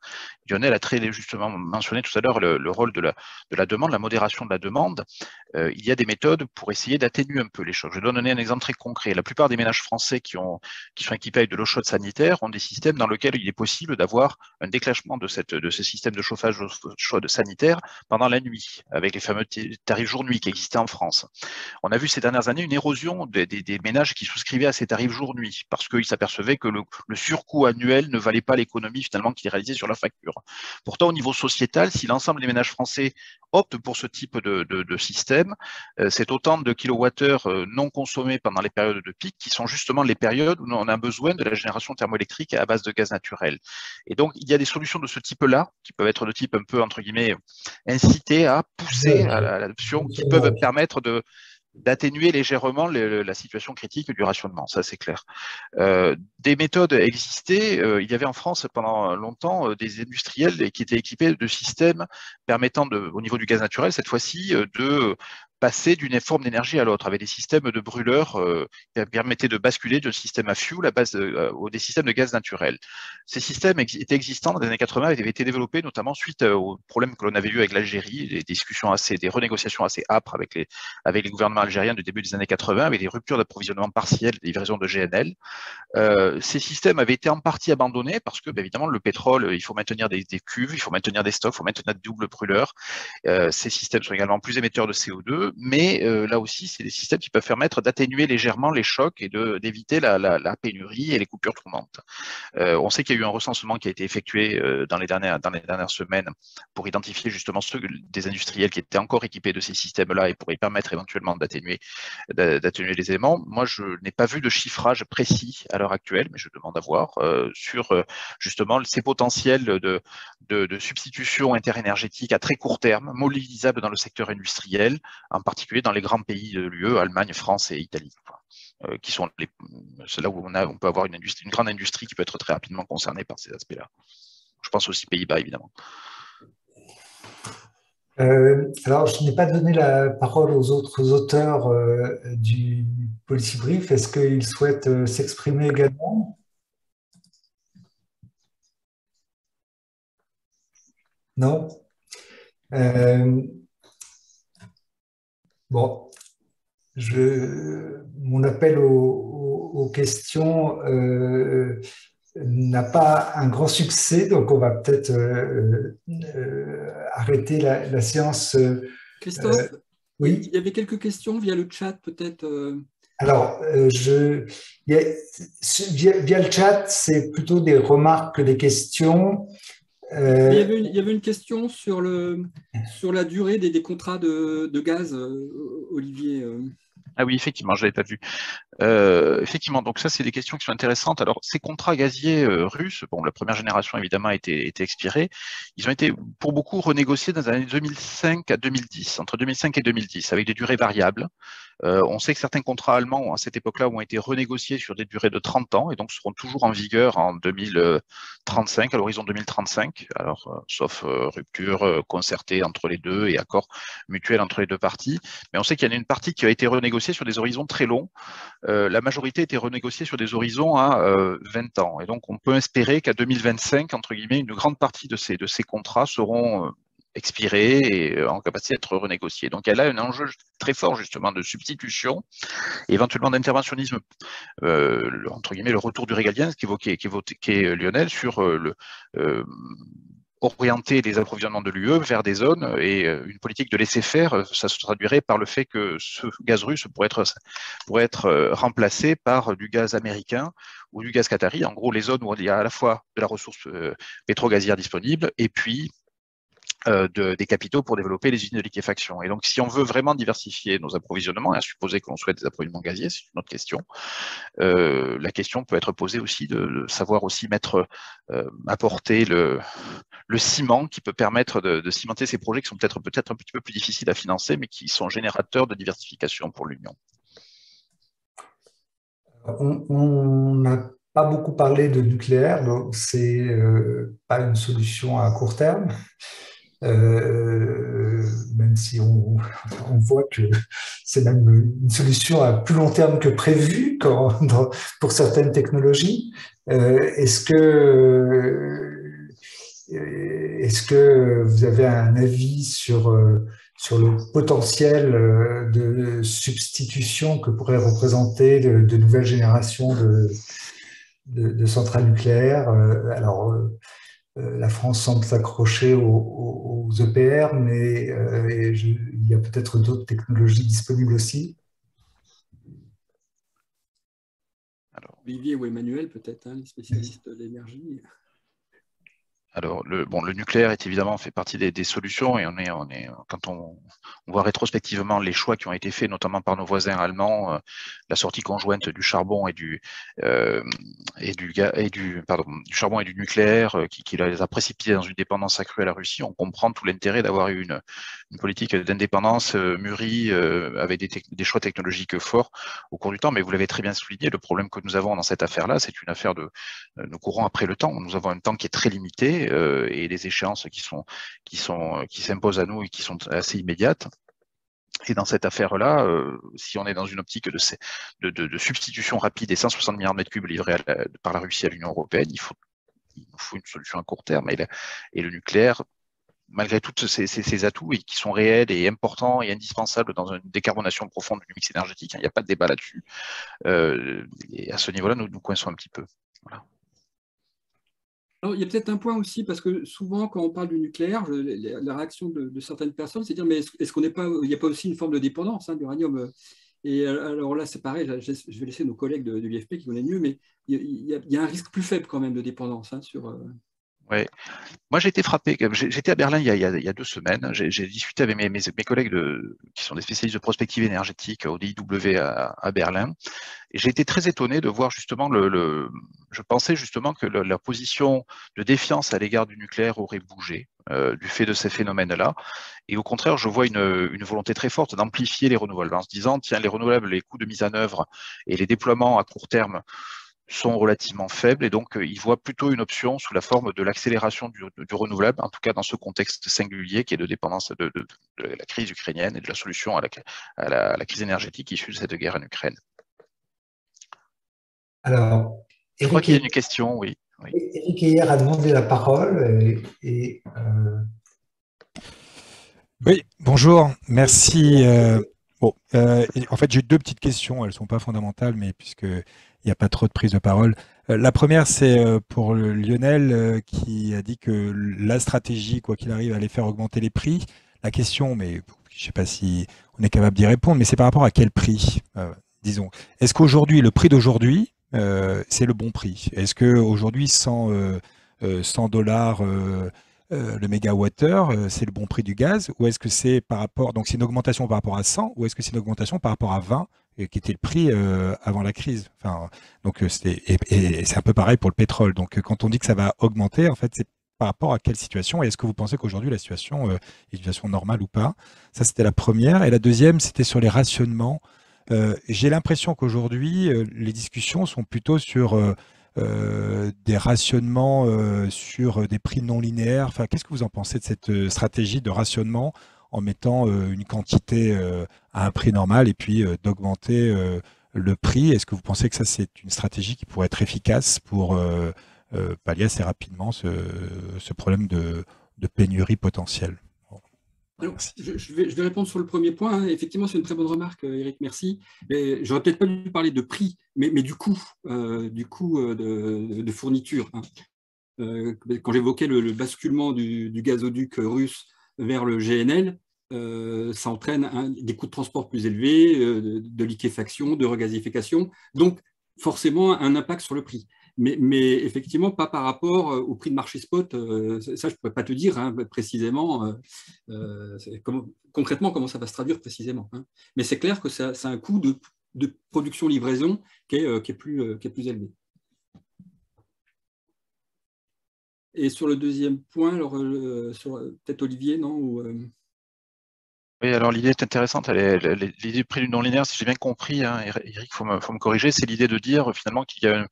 Lionel a très justement mentionné tout à l'heure le rôle de la demande, la modération de la demande. Il y a des méthodes pour essayer d'atténuer un peu les choses. Je vais donner un exemple très concret. La plupart des ménages français qui sont équipés avec de l'eau chaude sanitaire ont des systèmes dans lesquels il est possible d'avoir un déclenchement de ce système de chauffage chaude sanitaire pendant la nuit, avec les fameux tarifs jour-nuit qui existaient en France. On a vu ces dernières années une érosion des ménages qui souscrivaient à ces tarifs jour-nuit, parce qu'ils s'apercevaient que le surcoût annuel ne valait pas l'économie finalement qu'ils réalisaient sur leur facture. Pourtant, au niveau sociétal, si l'ensemble des ménages français optent pour ce type de système, c'est autant de kilowattheures non consommés pendant les périodes de pic qui sont justement les périodes où on a besoin de la génération thermoélectrique à base de gaz naturel. Et donc, il y a des solutions de ce type-là, qui peuvent être de type un peu, entre guillemets, inciter à pousser à l'adoption, qui peuvent permettre d'atténuer légèrement la situation critique du rationnement, ça c'est clair. Des méthodes existaient, il y avait en France pendant longtemps des industriels qui étaient équipés de systèmes permettant, au niveau du gaz naturel, cette fois-ci, de passer d'une forme d'énergie à l'autre, avec des systèmes de brûleurs qui permettaient de basculer d'un système à fuel à base des systèmes de gaz naturel. Ces systèmes étaient existants dans les années 80 et avaient été développés notamment suite aux problèmes que l'on avait eu avec l'Algérie, des renégociations assez âpres avec les gouvernements algériens du début des années 80, avec des ruptures d'approvisionnement partielles des livraisons de GNL. Ces systèmes avaient été en partie abandonnés parce que, évidemment, le pétrole, il faut maintenir des cuves, il faut maintenir des stocks, il faut maintenir des doubles brûleurs. Ces systèmes sont également plus émetteurs de CO2, mais là aussi, c'est des systèmes qui peuvent permettre d'atténuer légèrement les chocs et d'éviter la pénurie et les coupures tournantes. On sait qu'il y a eu un recensement qui a été effectué dans les dernières semaines pour identifier justement ceux des industriels qui étaient encore équipés de ces systèmes-là et pourraient permettre éventuellement d'atténuer les éléments. Moi, je n'ai pas vu de chiffrage précis à l'heure actuelle, mais je demande à voir sur justement ces potentiels de substitution interénergétique à très court terme, mobilisables dans le secteur industriel, en particulier dans les grands pays de l'UE, Allemagne, France et Italie, qui sont c'est là où on peut avoir une grande industrie qui peut être très rapidement concernée par ces aspects-là. Je pense aussi Pays-Bas, évidemment. Alors, je n'ai pas donné la parole aux autres auteurs du Policy Brief. Est-ce qu'ils souhaitent s'exprimer également? Non? Bon, mon appel aux questions n'a pas un grand succès, donc on va peut-être arrêter la séance. Christophe, oui. Il y avait quelques questions via le chat, peut-être. Alors, via le chat, c'est plutôt des remarques que des questions. Il y avait une question sur la durée des contrats de gaz, Olivier. Ah oui, effectivement, je ne l'avais pas vu. Effectivement, donc ça, c'est des questions qui sont intéressantes. Alors, ces contrats gaziers russes, bon, la première génération, évidemment, a été expirée. Ils ont été, pour beaucoup, renégociés dans les années 2005 à 2010, entre 2005 et 2010, avec des durées variables. On sait que certains contrats allemands, à cette époque-là, ont été renégociés sur des durées de 30 ans et donc seront toujours en vigueur en 2035, à l'horizon 2035, alors sauf rupture concertée entre les deux et accord mutuel entre les deux parties. Mais on sait qu'il y en a une partie qui a été renégociée sur des horizons très longs. La majorité était renégociée sur des horizons à 20 ans. Et donc, on peut espérer qu'à 2025, entre guillemets, une grande partie de ces contrats seront expirés et en capacité d'être renégociés. Donc, elle a un enjeu très fort, justement, de substitution et éventuellement d'interventionnisme, entre guillemets, le retour du régalien, qu'évoquait Lionel, sur orienter les approvisionnements de l'UE vers des zones et une politique de laisser-faire, ça se traduirait par le fait que ce gaz russe pourrait être remplacé par du gaz américain ou du gaz qatari. En gros, les zones où il y a à la fois de la ressource pétro-gazière disponible et puis des capitaux pour développer les usines de liquéfaction. Et donc, si on veut vraiment diversifier nos approvisionnements, et à supposer que l'on souhaite des approvisionnements gaziers, c'est une autre question, la question peut être posée aussi de savoir aussi apporter le ciment qui peut permettre de cimenter ces projets qui sont peut-être un petit peu plus difficiles à financer, mais qui sont générateurs de diversification pour l'Union. On n'a pas beaucoup parlé de nucléaire, donc c'est pas une solution à court terme. Même si on voit que c'est même une solution à plus long terme que prévu pour certaines technologies. Est-ce que vous avez un avis sur le potentiel de substitution que pourraient représenter de nouvelles générations de centrales nucléaires? Alors, la France semble s'accrocher aux EPR, mais il y a peut-être d'autres technologies disponibles aussi. Alors, Olivier ou Emmanuel, peut-être, hein, les spécialistes de l'énergie. Alors, le nucléaire est évidemment fait partie des solutions et quand on voit rétrospectivement les choix qui ont été faits, notamment par nos voisins allemands, la sortie conjointe du charbon du charbon et du nucléaire, qui les a précipités dans une dépendance accrue à la Russie, on comprend tout l'intérêt d'avoir eu une politique d'indépendance mûrie avec des choix technologiques forts au cours du temps. Mais vous l'avez très bien souligné, le problème que nous avons dans cette affaire-là, c'est une affaire nous courons après le temps. Nous avons un temps qui est très limité et des échéances qui s'imposent à nous et qui sont assez immédiates. Et dans cette affaire-là, si on est dans une optique de substitution rapide des 160 milliards de mètres cubes livrés par la Russie à l'Union européenne, il nous faut une solution à court terme. Et le nucléaire, malgré tous ces atouts et qui sont réels et importants et indispensables dans une décarbonation profonde du mix énergétique, il n'y a pas de débat là-dessus. Et à ce niveau-là, nous coinçons un petit peu. Voilà. Alors, il y a peut-être un point aussi, parce que souvent, quand on parle du nucléaire, la réaction de certaines personnes, c'est de dire, mais est-ce qu'il n'y a pas aussi une forme de dépendance d'uranium? Et alors là, c'est pareil, je vais laisser nos collègues de l'IFP qui connaissent mieux, mais il y a un risque plus faible quand même de dépendance sur… Oui. Moi, j'ai été frappé. J'étais à Berlin il y a 2 semaines. J'ai discuté avec mes collègues qui sont des spécialistes de prospective énergétique au DIW à Berlin. Et j'ai été très étonné de voir justement je pensais justement que leur position de défiance à l'égard du nucléaire aurait bougé du fait de ces phénomènes-là. Et au contraire, je vois une volonté très forte d'amplifier les renouvelables en se disant, tiens, les renouvelables, les coûts de mise en œuvre et les déploiements à court terme sont relativement faibles et donc ils voient plutôt une option sous la forme de l'accélération du renouvelable, en tout cas dans ce contexte singulier qui est de dépendance de la crise ukrainienne et de la solution à la crise énergétique issue de cette guerre en Ukraine. Alors, je crois qu'il y a une question, oui. Eric Heyer a demandé la parole Oui, bonjour, merci. En fait, j'ai 2 petites questions, elles ne sont pas fondamentales, mais puisqu'il n'y a pas trop de prise de parole. La première, c'est pour Lionel qui a dit que la stratégie, quoi qu'il arrive, allait faire augmenter les prix. La question, mais je ne sais pas si on est capable d'y répondre, mais c'est par rapport à quel prix, disons. Est-ce qu'aujourd'hui, le prix d'aujourd'hui, c'est le bon prix? Est-ce qu'aujourd'hui, 100 $, le mégawattheure, c'est le bon prix du gaz, ou est-ce que c'est par rapport, donc c'est une augmentation par rapport à 100, ou est-ce que c'est une augmentation par rapport à 20, qui était le prix avant la crise? Enfin, donc et c'est un peu pareil pour le pétrole. Donc quand on dit que ça va augmenter, en fait, c'est par rapport à quelle situation? Et est-ce que vous pensez qu'aujourd'hui la situation est une situation normale ou pas? Ça, c'était la première. Et la deuxième, c'était sur les rationnements. J'ai l'impression qu'aujourd'hui, les discussions sont plutôt sur des rationnements sur des prix non linéaires. Enfin, qu'est-ce que vous en pensez de cette stratégie de rationnement en mettant une quantité à un prix normal et puis d'augmenter le prix? Est-ce que vous pensez que ça, c'est une stratégie qui pourrait être efficace pour pallier assez rapidement ce problème de pénurie potentielle? Alors, je vais répondre sur le premier point. Hein. Effectivement, c'est une très bonne remarque, Eric, merci. J'aurais peut-être pas dû parler de prix, mais du coût de fourniture. Hein. quand j'évoquais le basculement du gazoduc russe vers le GNL, ça entraîne des coûts de transport plus élevés, de liquéfaction, de regasification, donc forcément un impact sur le prix. Mais effectivement, pas par rapport au prix de marché spot. Ça, je ne pourrais pas te dire hein, précisément, concrètement, comment ça va se traduire précisément. Hein. Mais c'est clair que ça a un coût de production-livraison qui est plus élevé. Et sur le deuxième point, alors peut-être Olivier, non Oui, alors l'idée est intéressante. L'idée du prix du non-linéaire, si j'ai bien compris, hein, Eric, faut me corriger, c'est l'idée de dire finalement qu'il y a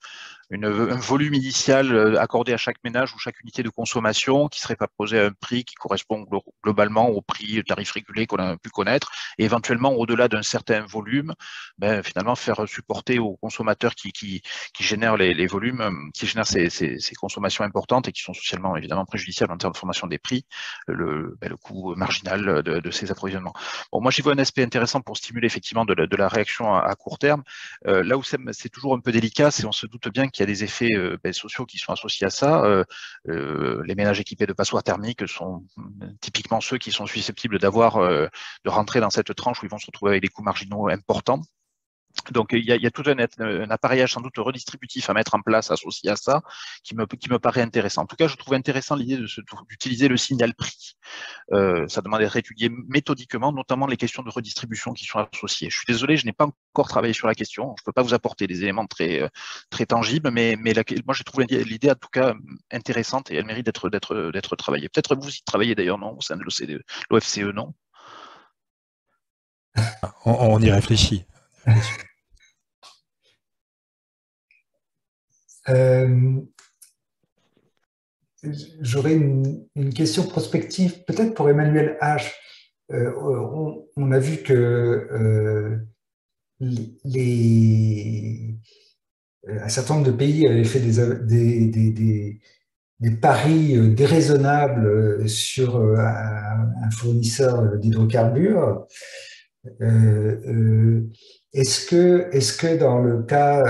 un volume initial accordé à chaque ménage ou chaque unité de consommation qui serait proposé à un prix qui correspond globalement au prix tarif régulé qu'on a pu connaître, et éventuellement au-delà d'un certain volume, finalement faire supporter aux consommateurs qui génèrent les volumes, qui génèrent ces consommations importantes et qui sont socialement évidemment préjudiciables en termes de formation des prix, le coût marginal de ces approvisionnements. Bon, moi j'y vois un aspect intéressant pour stimuler effectivement de la réaction à court terme. Là où c'est toujours un peu délicat, c'est on se doute bien qu'il y a des effets sociaux qui sont associés à ça. Les ménages équipés de passoires thermiques sont typiquement ceux qui sont susceptibles de rentrer dans cette tranche où ils vont se retrouver avec des coûts marginaux importants. Donc il y a tout un appareillage sans doute redistributif à mettre en place associé à ça qui me paraît intéressant. En tout cas, je trouve intéressant l'idée d'utiliser le signal prix. Ça demande d'être étudié méthodiquement, notamment les questions de redistribution qui sont associées. Je suis désolé, je n'ai pas encore travaillé sur la question. Je ne peux pas vous apporter des éléments très tangibles, mais moi je trouve l'idée en tout cas intéressante et elle mérite d'être travaillée. Peut-être vous y travaillez d'ailleurs, non, au sein de l'OFCE, non? On y réfléchit. J'aurais une question prospective, peut-être pour Emmanuel H. On a vu que un certain nombre de pays avaient fait des paris déraisonnables sur un fournisseur d'hydrocarbures. Est-ce que dans le cas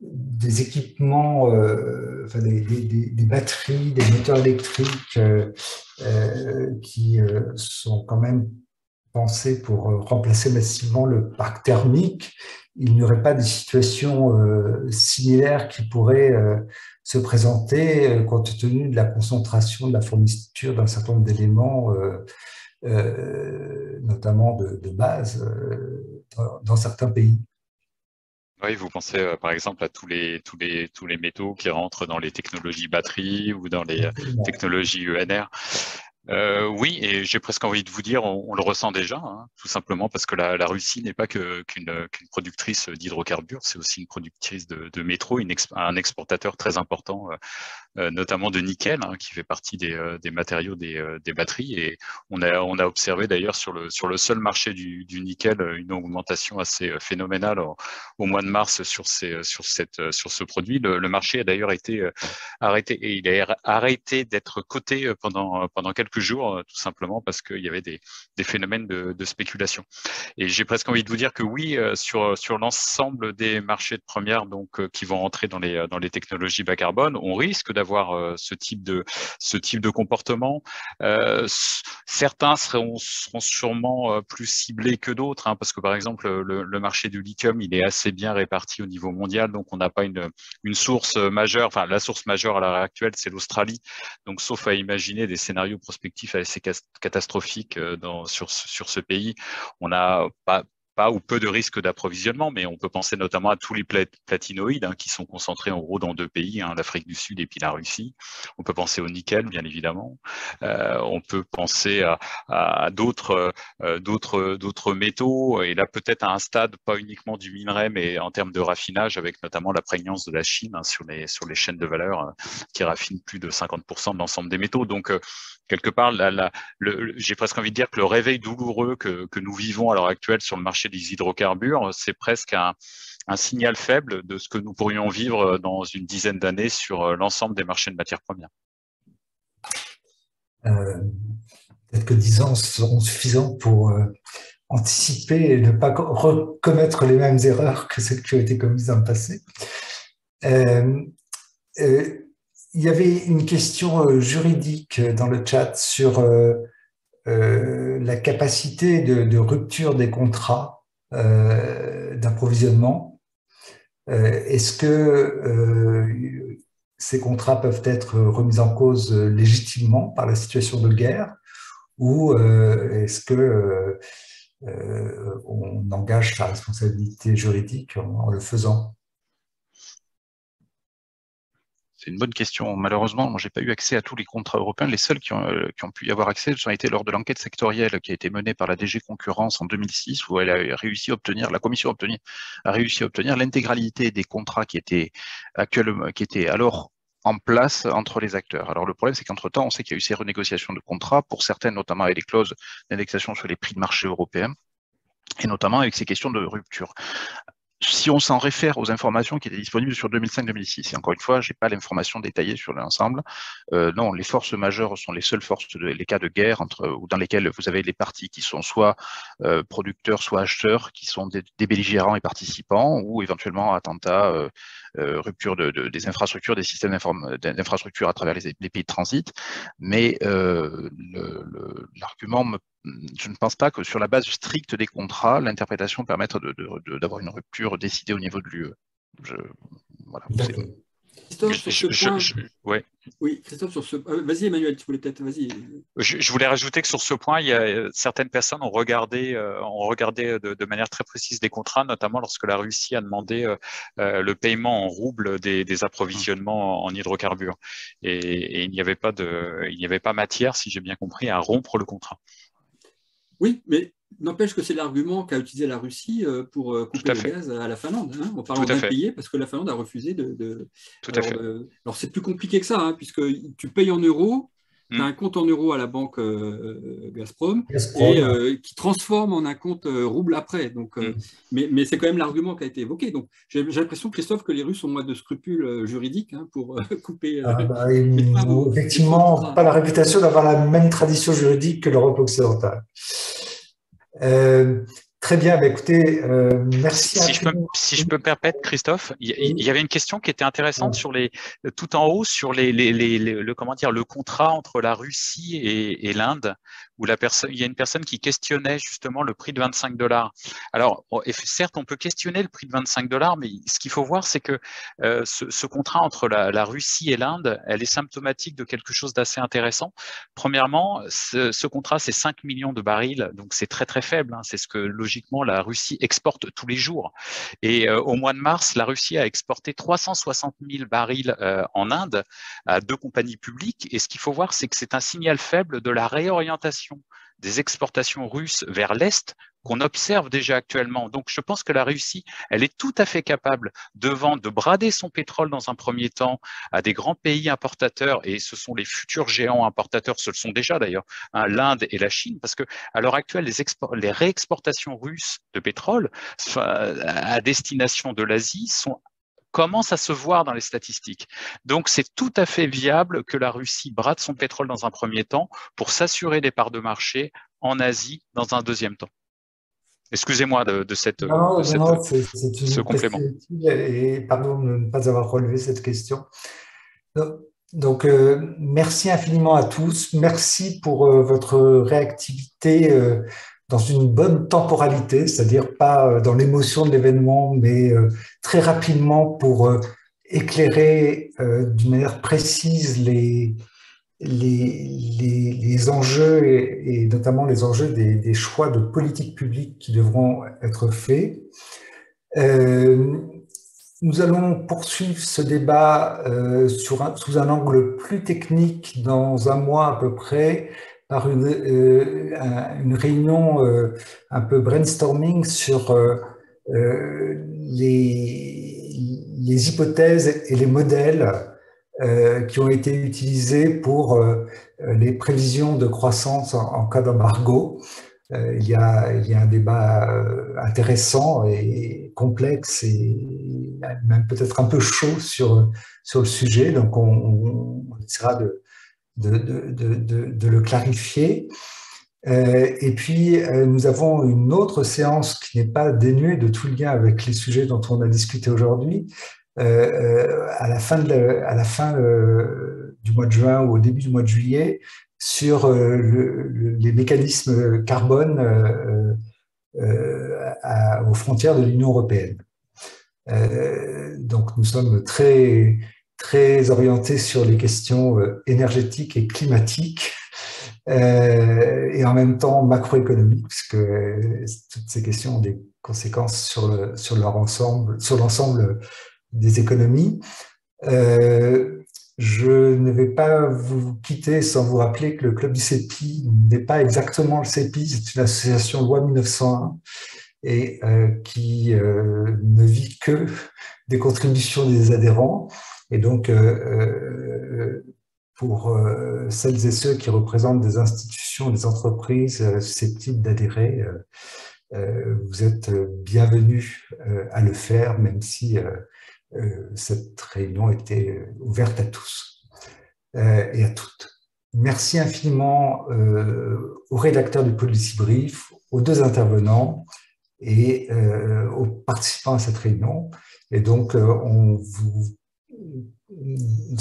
des équipements, enfin des batteries, des moteurs électriques qui sont quand même pensés pour remplacer massivement le parc thermique, il n'y aurait pas des situations similaires qui pourraient se présenter compte tenu de la concentration de la fourniture d'un certain nombre d'éléments, notamment de base, dans certains pays. Oui, vous pensez par exemple à tous les métaux qui rentrent dans les technologies batteries ou dans les technologies ENR. Oui, et j'ai presque envie de vous dire, on le ressent déjà, hein, tout simplement parce que la Russie n'est pas qu'une productrice d'hydrocarbures, c'est aussi une productrice de métaux, un exportateur très important, notamment de nickel, hein, qui fait partie des matériaux des batteries. Et on a observé d'ailleurs sur le seul marché du nickel une augmentation assez phénoménale au mois de mars sur ce produit. Le marché a d'ailleurs été arrêté, et il a arrêté d'être coté pendant quelques jours, tout simplement parce qu'il y avait des phénomènes de spéculation. Et j'ai presque envie de vous dire que oui, sur l'ensemble des marchés de première, donc qui vont entrer dans les technologies bas carbone, on risque d'avoir ce type de comportement. Certains seront sûrement plus ciblés que d'autres, hein, parce que par exemple le marché du lithium, il est assez bien réparti au niveau mondial, donc on n'a pas une source majeure. Enfin, la source majeure à l'heure actuelle, c'est l'Australie. Donc, sauf à imaginer des scénarios prospectifs assez catastrophiques sur ce pays, on n'a pas ou peu de risques d'approvisionnement, mais on peut penser notamment à tous les platinoïdes, hein, qui sont concentrés en gros dans deux pays, hein, l'Afrique du Sud et puis la Russie. On peut penser au nickel, bien évidemment. On peut penser à d'autres métaux, et là peut-être à un stade pas uniquement du minerai, mais en termes de raffinage, avec notamment la prégnance de la Chine, hein, sur les chaînes de valeur, qui raffinent plus de 50% de l'ensemble des métaux. Donc quelque part, j'ai presque envie de dire que le réveil douloureux que nous vivons à l'heure actuelle sur le marché des hydrocarbures, c'est presque un signal faible de ce que nous pourrions vivre dans une dizaine d'années sur l'ensemble des marchés de matières premières. Peut-être que 10 ans seront suffisants pour anticiper et ne pas recommettre les mêmes erreurs que celles qui ont été commises dans le passé. il y avait une question juridique dans le chat sur la capacité de rupture des contrats d'approvisionnement. Est-ce que ces contrats peuvent être remis en cause légitimement par la situation de guerre, ou est-ce que on engage sa responsabilité juridique en le faisant? C'est une bonne question. Malheureusement, moi, j'ai pas eu accès à tous les contrats européens. Les seuls qui ont pu y avoir accès, ce ont été lors de l'enquête sectorielle qui a été menée par la DG Concurrence en 2006, où elle a réussi à obtenir, la commission a réussi à obtenir l'intégralité des contrats qui étaient alors en place entre les acteurs. Alors le problème, c'est qu'entre-temps, on sait qu'il y a eu ces renégociations de contrats, pour certaines, notamment avec des clauses d'indexation sur les prix de marché européens, et notamment avec ces questions de rupture. Si on s'en réfère aux informations qui étaient disponibles sur 2005-2006, et encore une fois, je n'ai pas l'information détaillée sur l'ensemble, non, les forces majeures sont les seules forces, les cas de guerre ou dans lesquels vous avez les parties qui sont soit producteurs, soit acheteurs, qui sont des belligérants et participants, ou éventuellement attentats, rupture des infrastructures, des systèmes d'infrastructures à travers les pays de transit. Mais l'argument je ne pense pas que sur la base stricte des contrats, l'interprétation permette d'avoir une rupture décidée au niveau de l'UE. Voilà. Christophe, sur ce point. Ouais. Oui, Christophe, sur ce. Vas-y, Emmanuel, tu voulais peut-être. Vas-y. Je voulais rajouter que sur ce point, il y a certaines personnes ont regardé de manière très précise des contrats, notamment lorsque la Russie a demandé le paiement en roubles des approvisionnements en hydrocarbures. Et il n'y avait pas matière, si j'ai bien compris, à rompre le contrat. Oui, mais n'empêche que c'est l'argument qu'a utilisé la Russie pour couper le gaz à la Finlande, en parlant d'impayés, parce que la Finlande a refusé de... Alors c'est plus compliqué que ça, puisque tu payes en euros, tu as un compte en euros à la banque Gazprom, et qui transforme en un compte rouble après. Donc, mais c'est quand même l'argument qui a été évoqué. Donc j'ai l'impression, Christophe, que les Russes ont moins de scrupules juridiques pour couper... ils n'ont effectivement pas la réputation d'avoir la même tradition juridique que l'Europe occidentale. Très bien, écoutez, merci. Si je peux me permettre, Christophe, il y avait une question qui était intéressante sur tout en haut sur le contrat entre la Russie et l'Inde, où il y a une personne qui questionnait justement le prix de $25. Alors, certes, on peut questionner le prix de $25, mais ce qu'il faut voir, c'est que ce contrat entre la Russie et l'Inde, elle est symptomatique de quelque chose d'assez intéressant. Premièrement, ce contrat, c'est 5 millions de barils, donc c'est très très faible. C'est ce que logiquement la Russie exporte tous les jours. Et au mois de mars, la Russie a exporté 360 000 barils en Inde à 2 compagnies publiques. Et ce qu'il faut voir, c'est que c'est un signal faible de la réorientation des exportations russes vers l'Est qu'on observe déjà actuellement. Donc, je pense que la Russie, elle est tout à fait capable de brader son pétrole dans un premier temps à des grands pays importateurs, et ce sont les futurs géants importateurs, ce le sont déjà d'ailleurs, l'Inde et la Chine, parce que à l'heure actuelle, les réexportations russes de pétrole à destination de l'Asie commence à se voir dans les statistiques. Donc, c'est tout à fait viable que la Russie brade son pétrole dans un premier temps pour s'assurer des parts de marché en Asie dans un deuxième temps. Excusez-moi de ce complément. Et pardon de ne pas avoir relevé cette question. Donc, merci infiniment à tous. Merci pour votre réactivité dans une bonne temporalité, c'est-à-dire pas dans l'émotion de l'événement, mais très rapidement pour éclairer d'une manière précise les enjeux et notamment les enjeux des choix de politique publique qui devront être faits. Nous allons poursuivre ce débat sous un angle plus technique dans un mois à peu près, par une réunion un peu brainstorming sur les hypothèses et les modèles qui ont été utilisés pour les prévisions de croissance en cas d'embargo. Il y a un débat intéressant et complexe et même peut-être un peu chaud sur le sujet, donc on essaiera de le clarifier. Et puis, nous avons une autre séance qui n'est pas dénuée de tout lien avec les sujets dont on a discuté aujourd'hui, à la fin du mois de juin ou au début du mois de juillet sur les mécanismes carbone aux frontières de l'Union européenne. Donc nous sommes très, très orientés sur les questions énergétiques et climatiques et en même temps macroéconomiques, puisque toutes ces questions ont des conséquences sur l'ensemble des économies. Je ne vais pas vous quitter sans vous rappeler que le Club du CEPI n'est pas exactement le CEPI, c'est une association loi 1901 et qui ne vit que des contributions des adhérents. Et donc, pour celles et ceux qui représentent des institutions, des entreprises susceptibles d'adhérer, vous êtes bienvenus à le faire, même si cette réunion était ouverte à tous et à toutes. Merci infiniment au rédacteur du Policy Brief, aux deux intervenants et aux participants à cette réunion. Et donc, on vous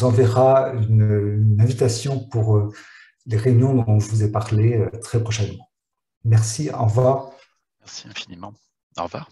enverra une invitation pour les réunions dont je vous ai parlé très prochainement. Merci, au revoir. Merci infiniment. Au revoir.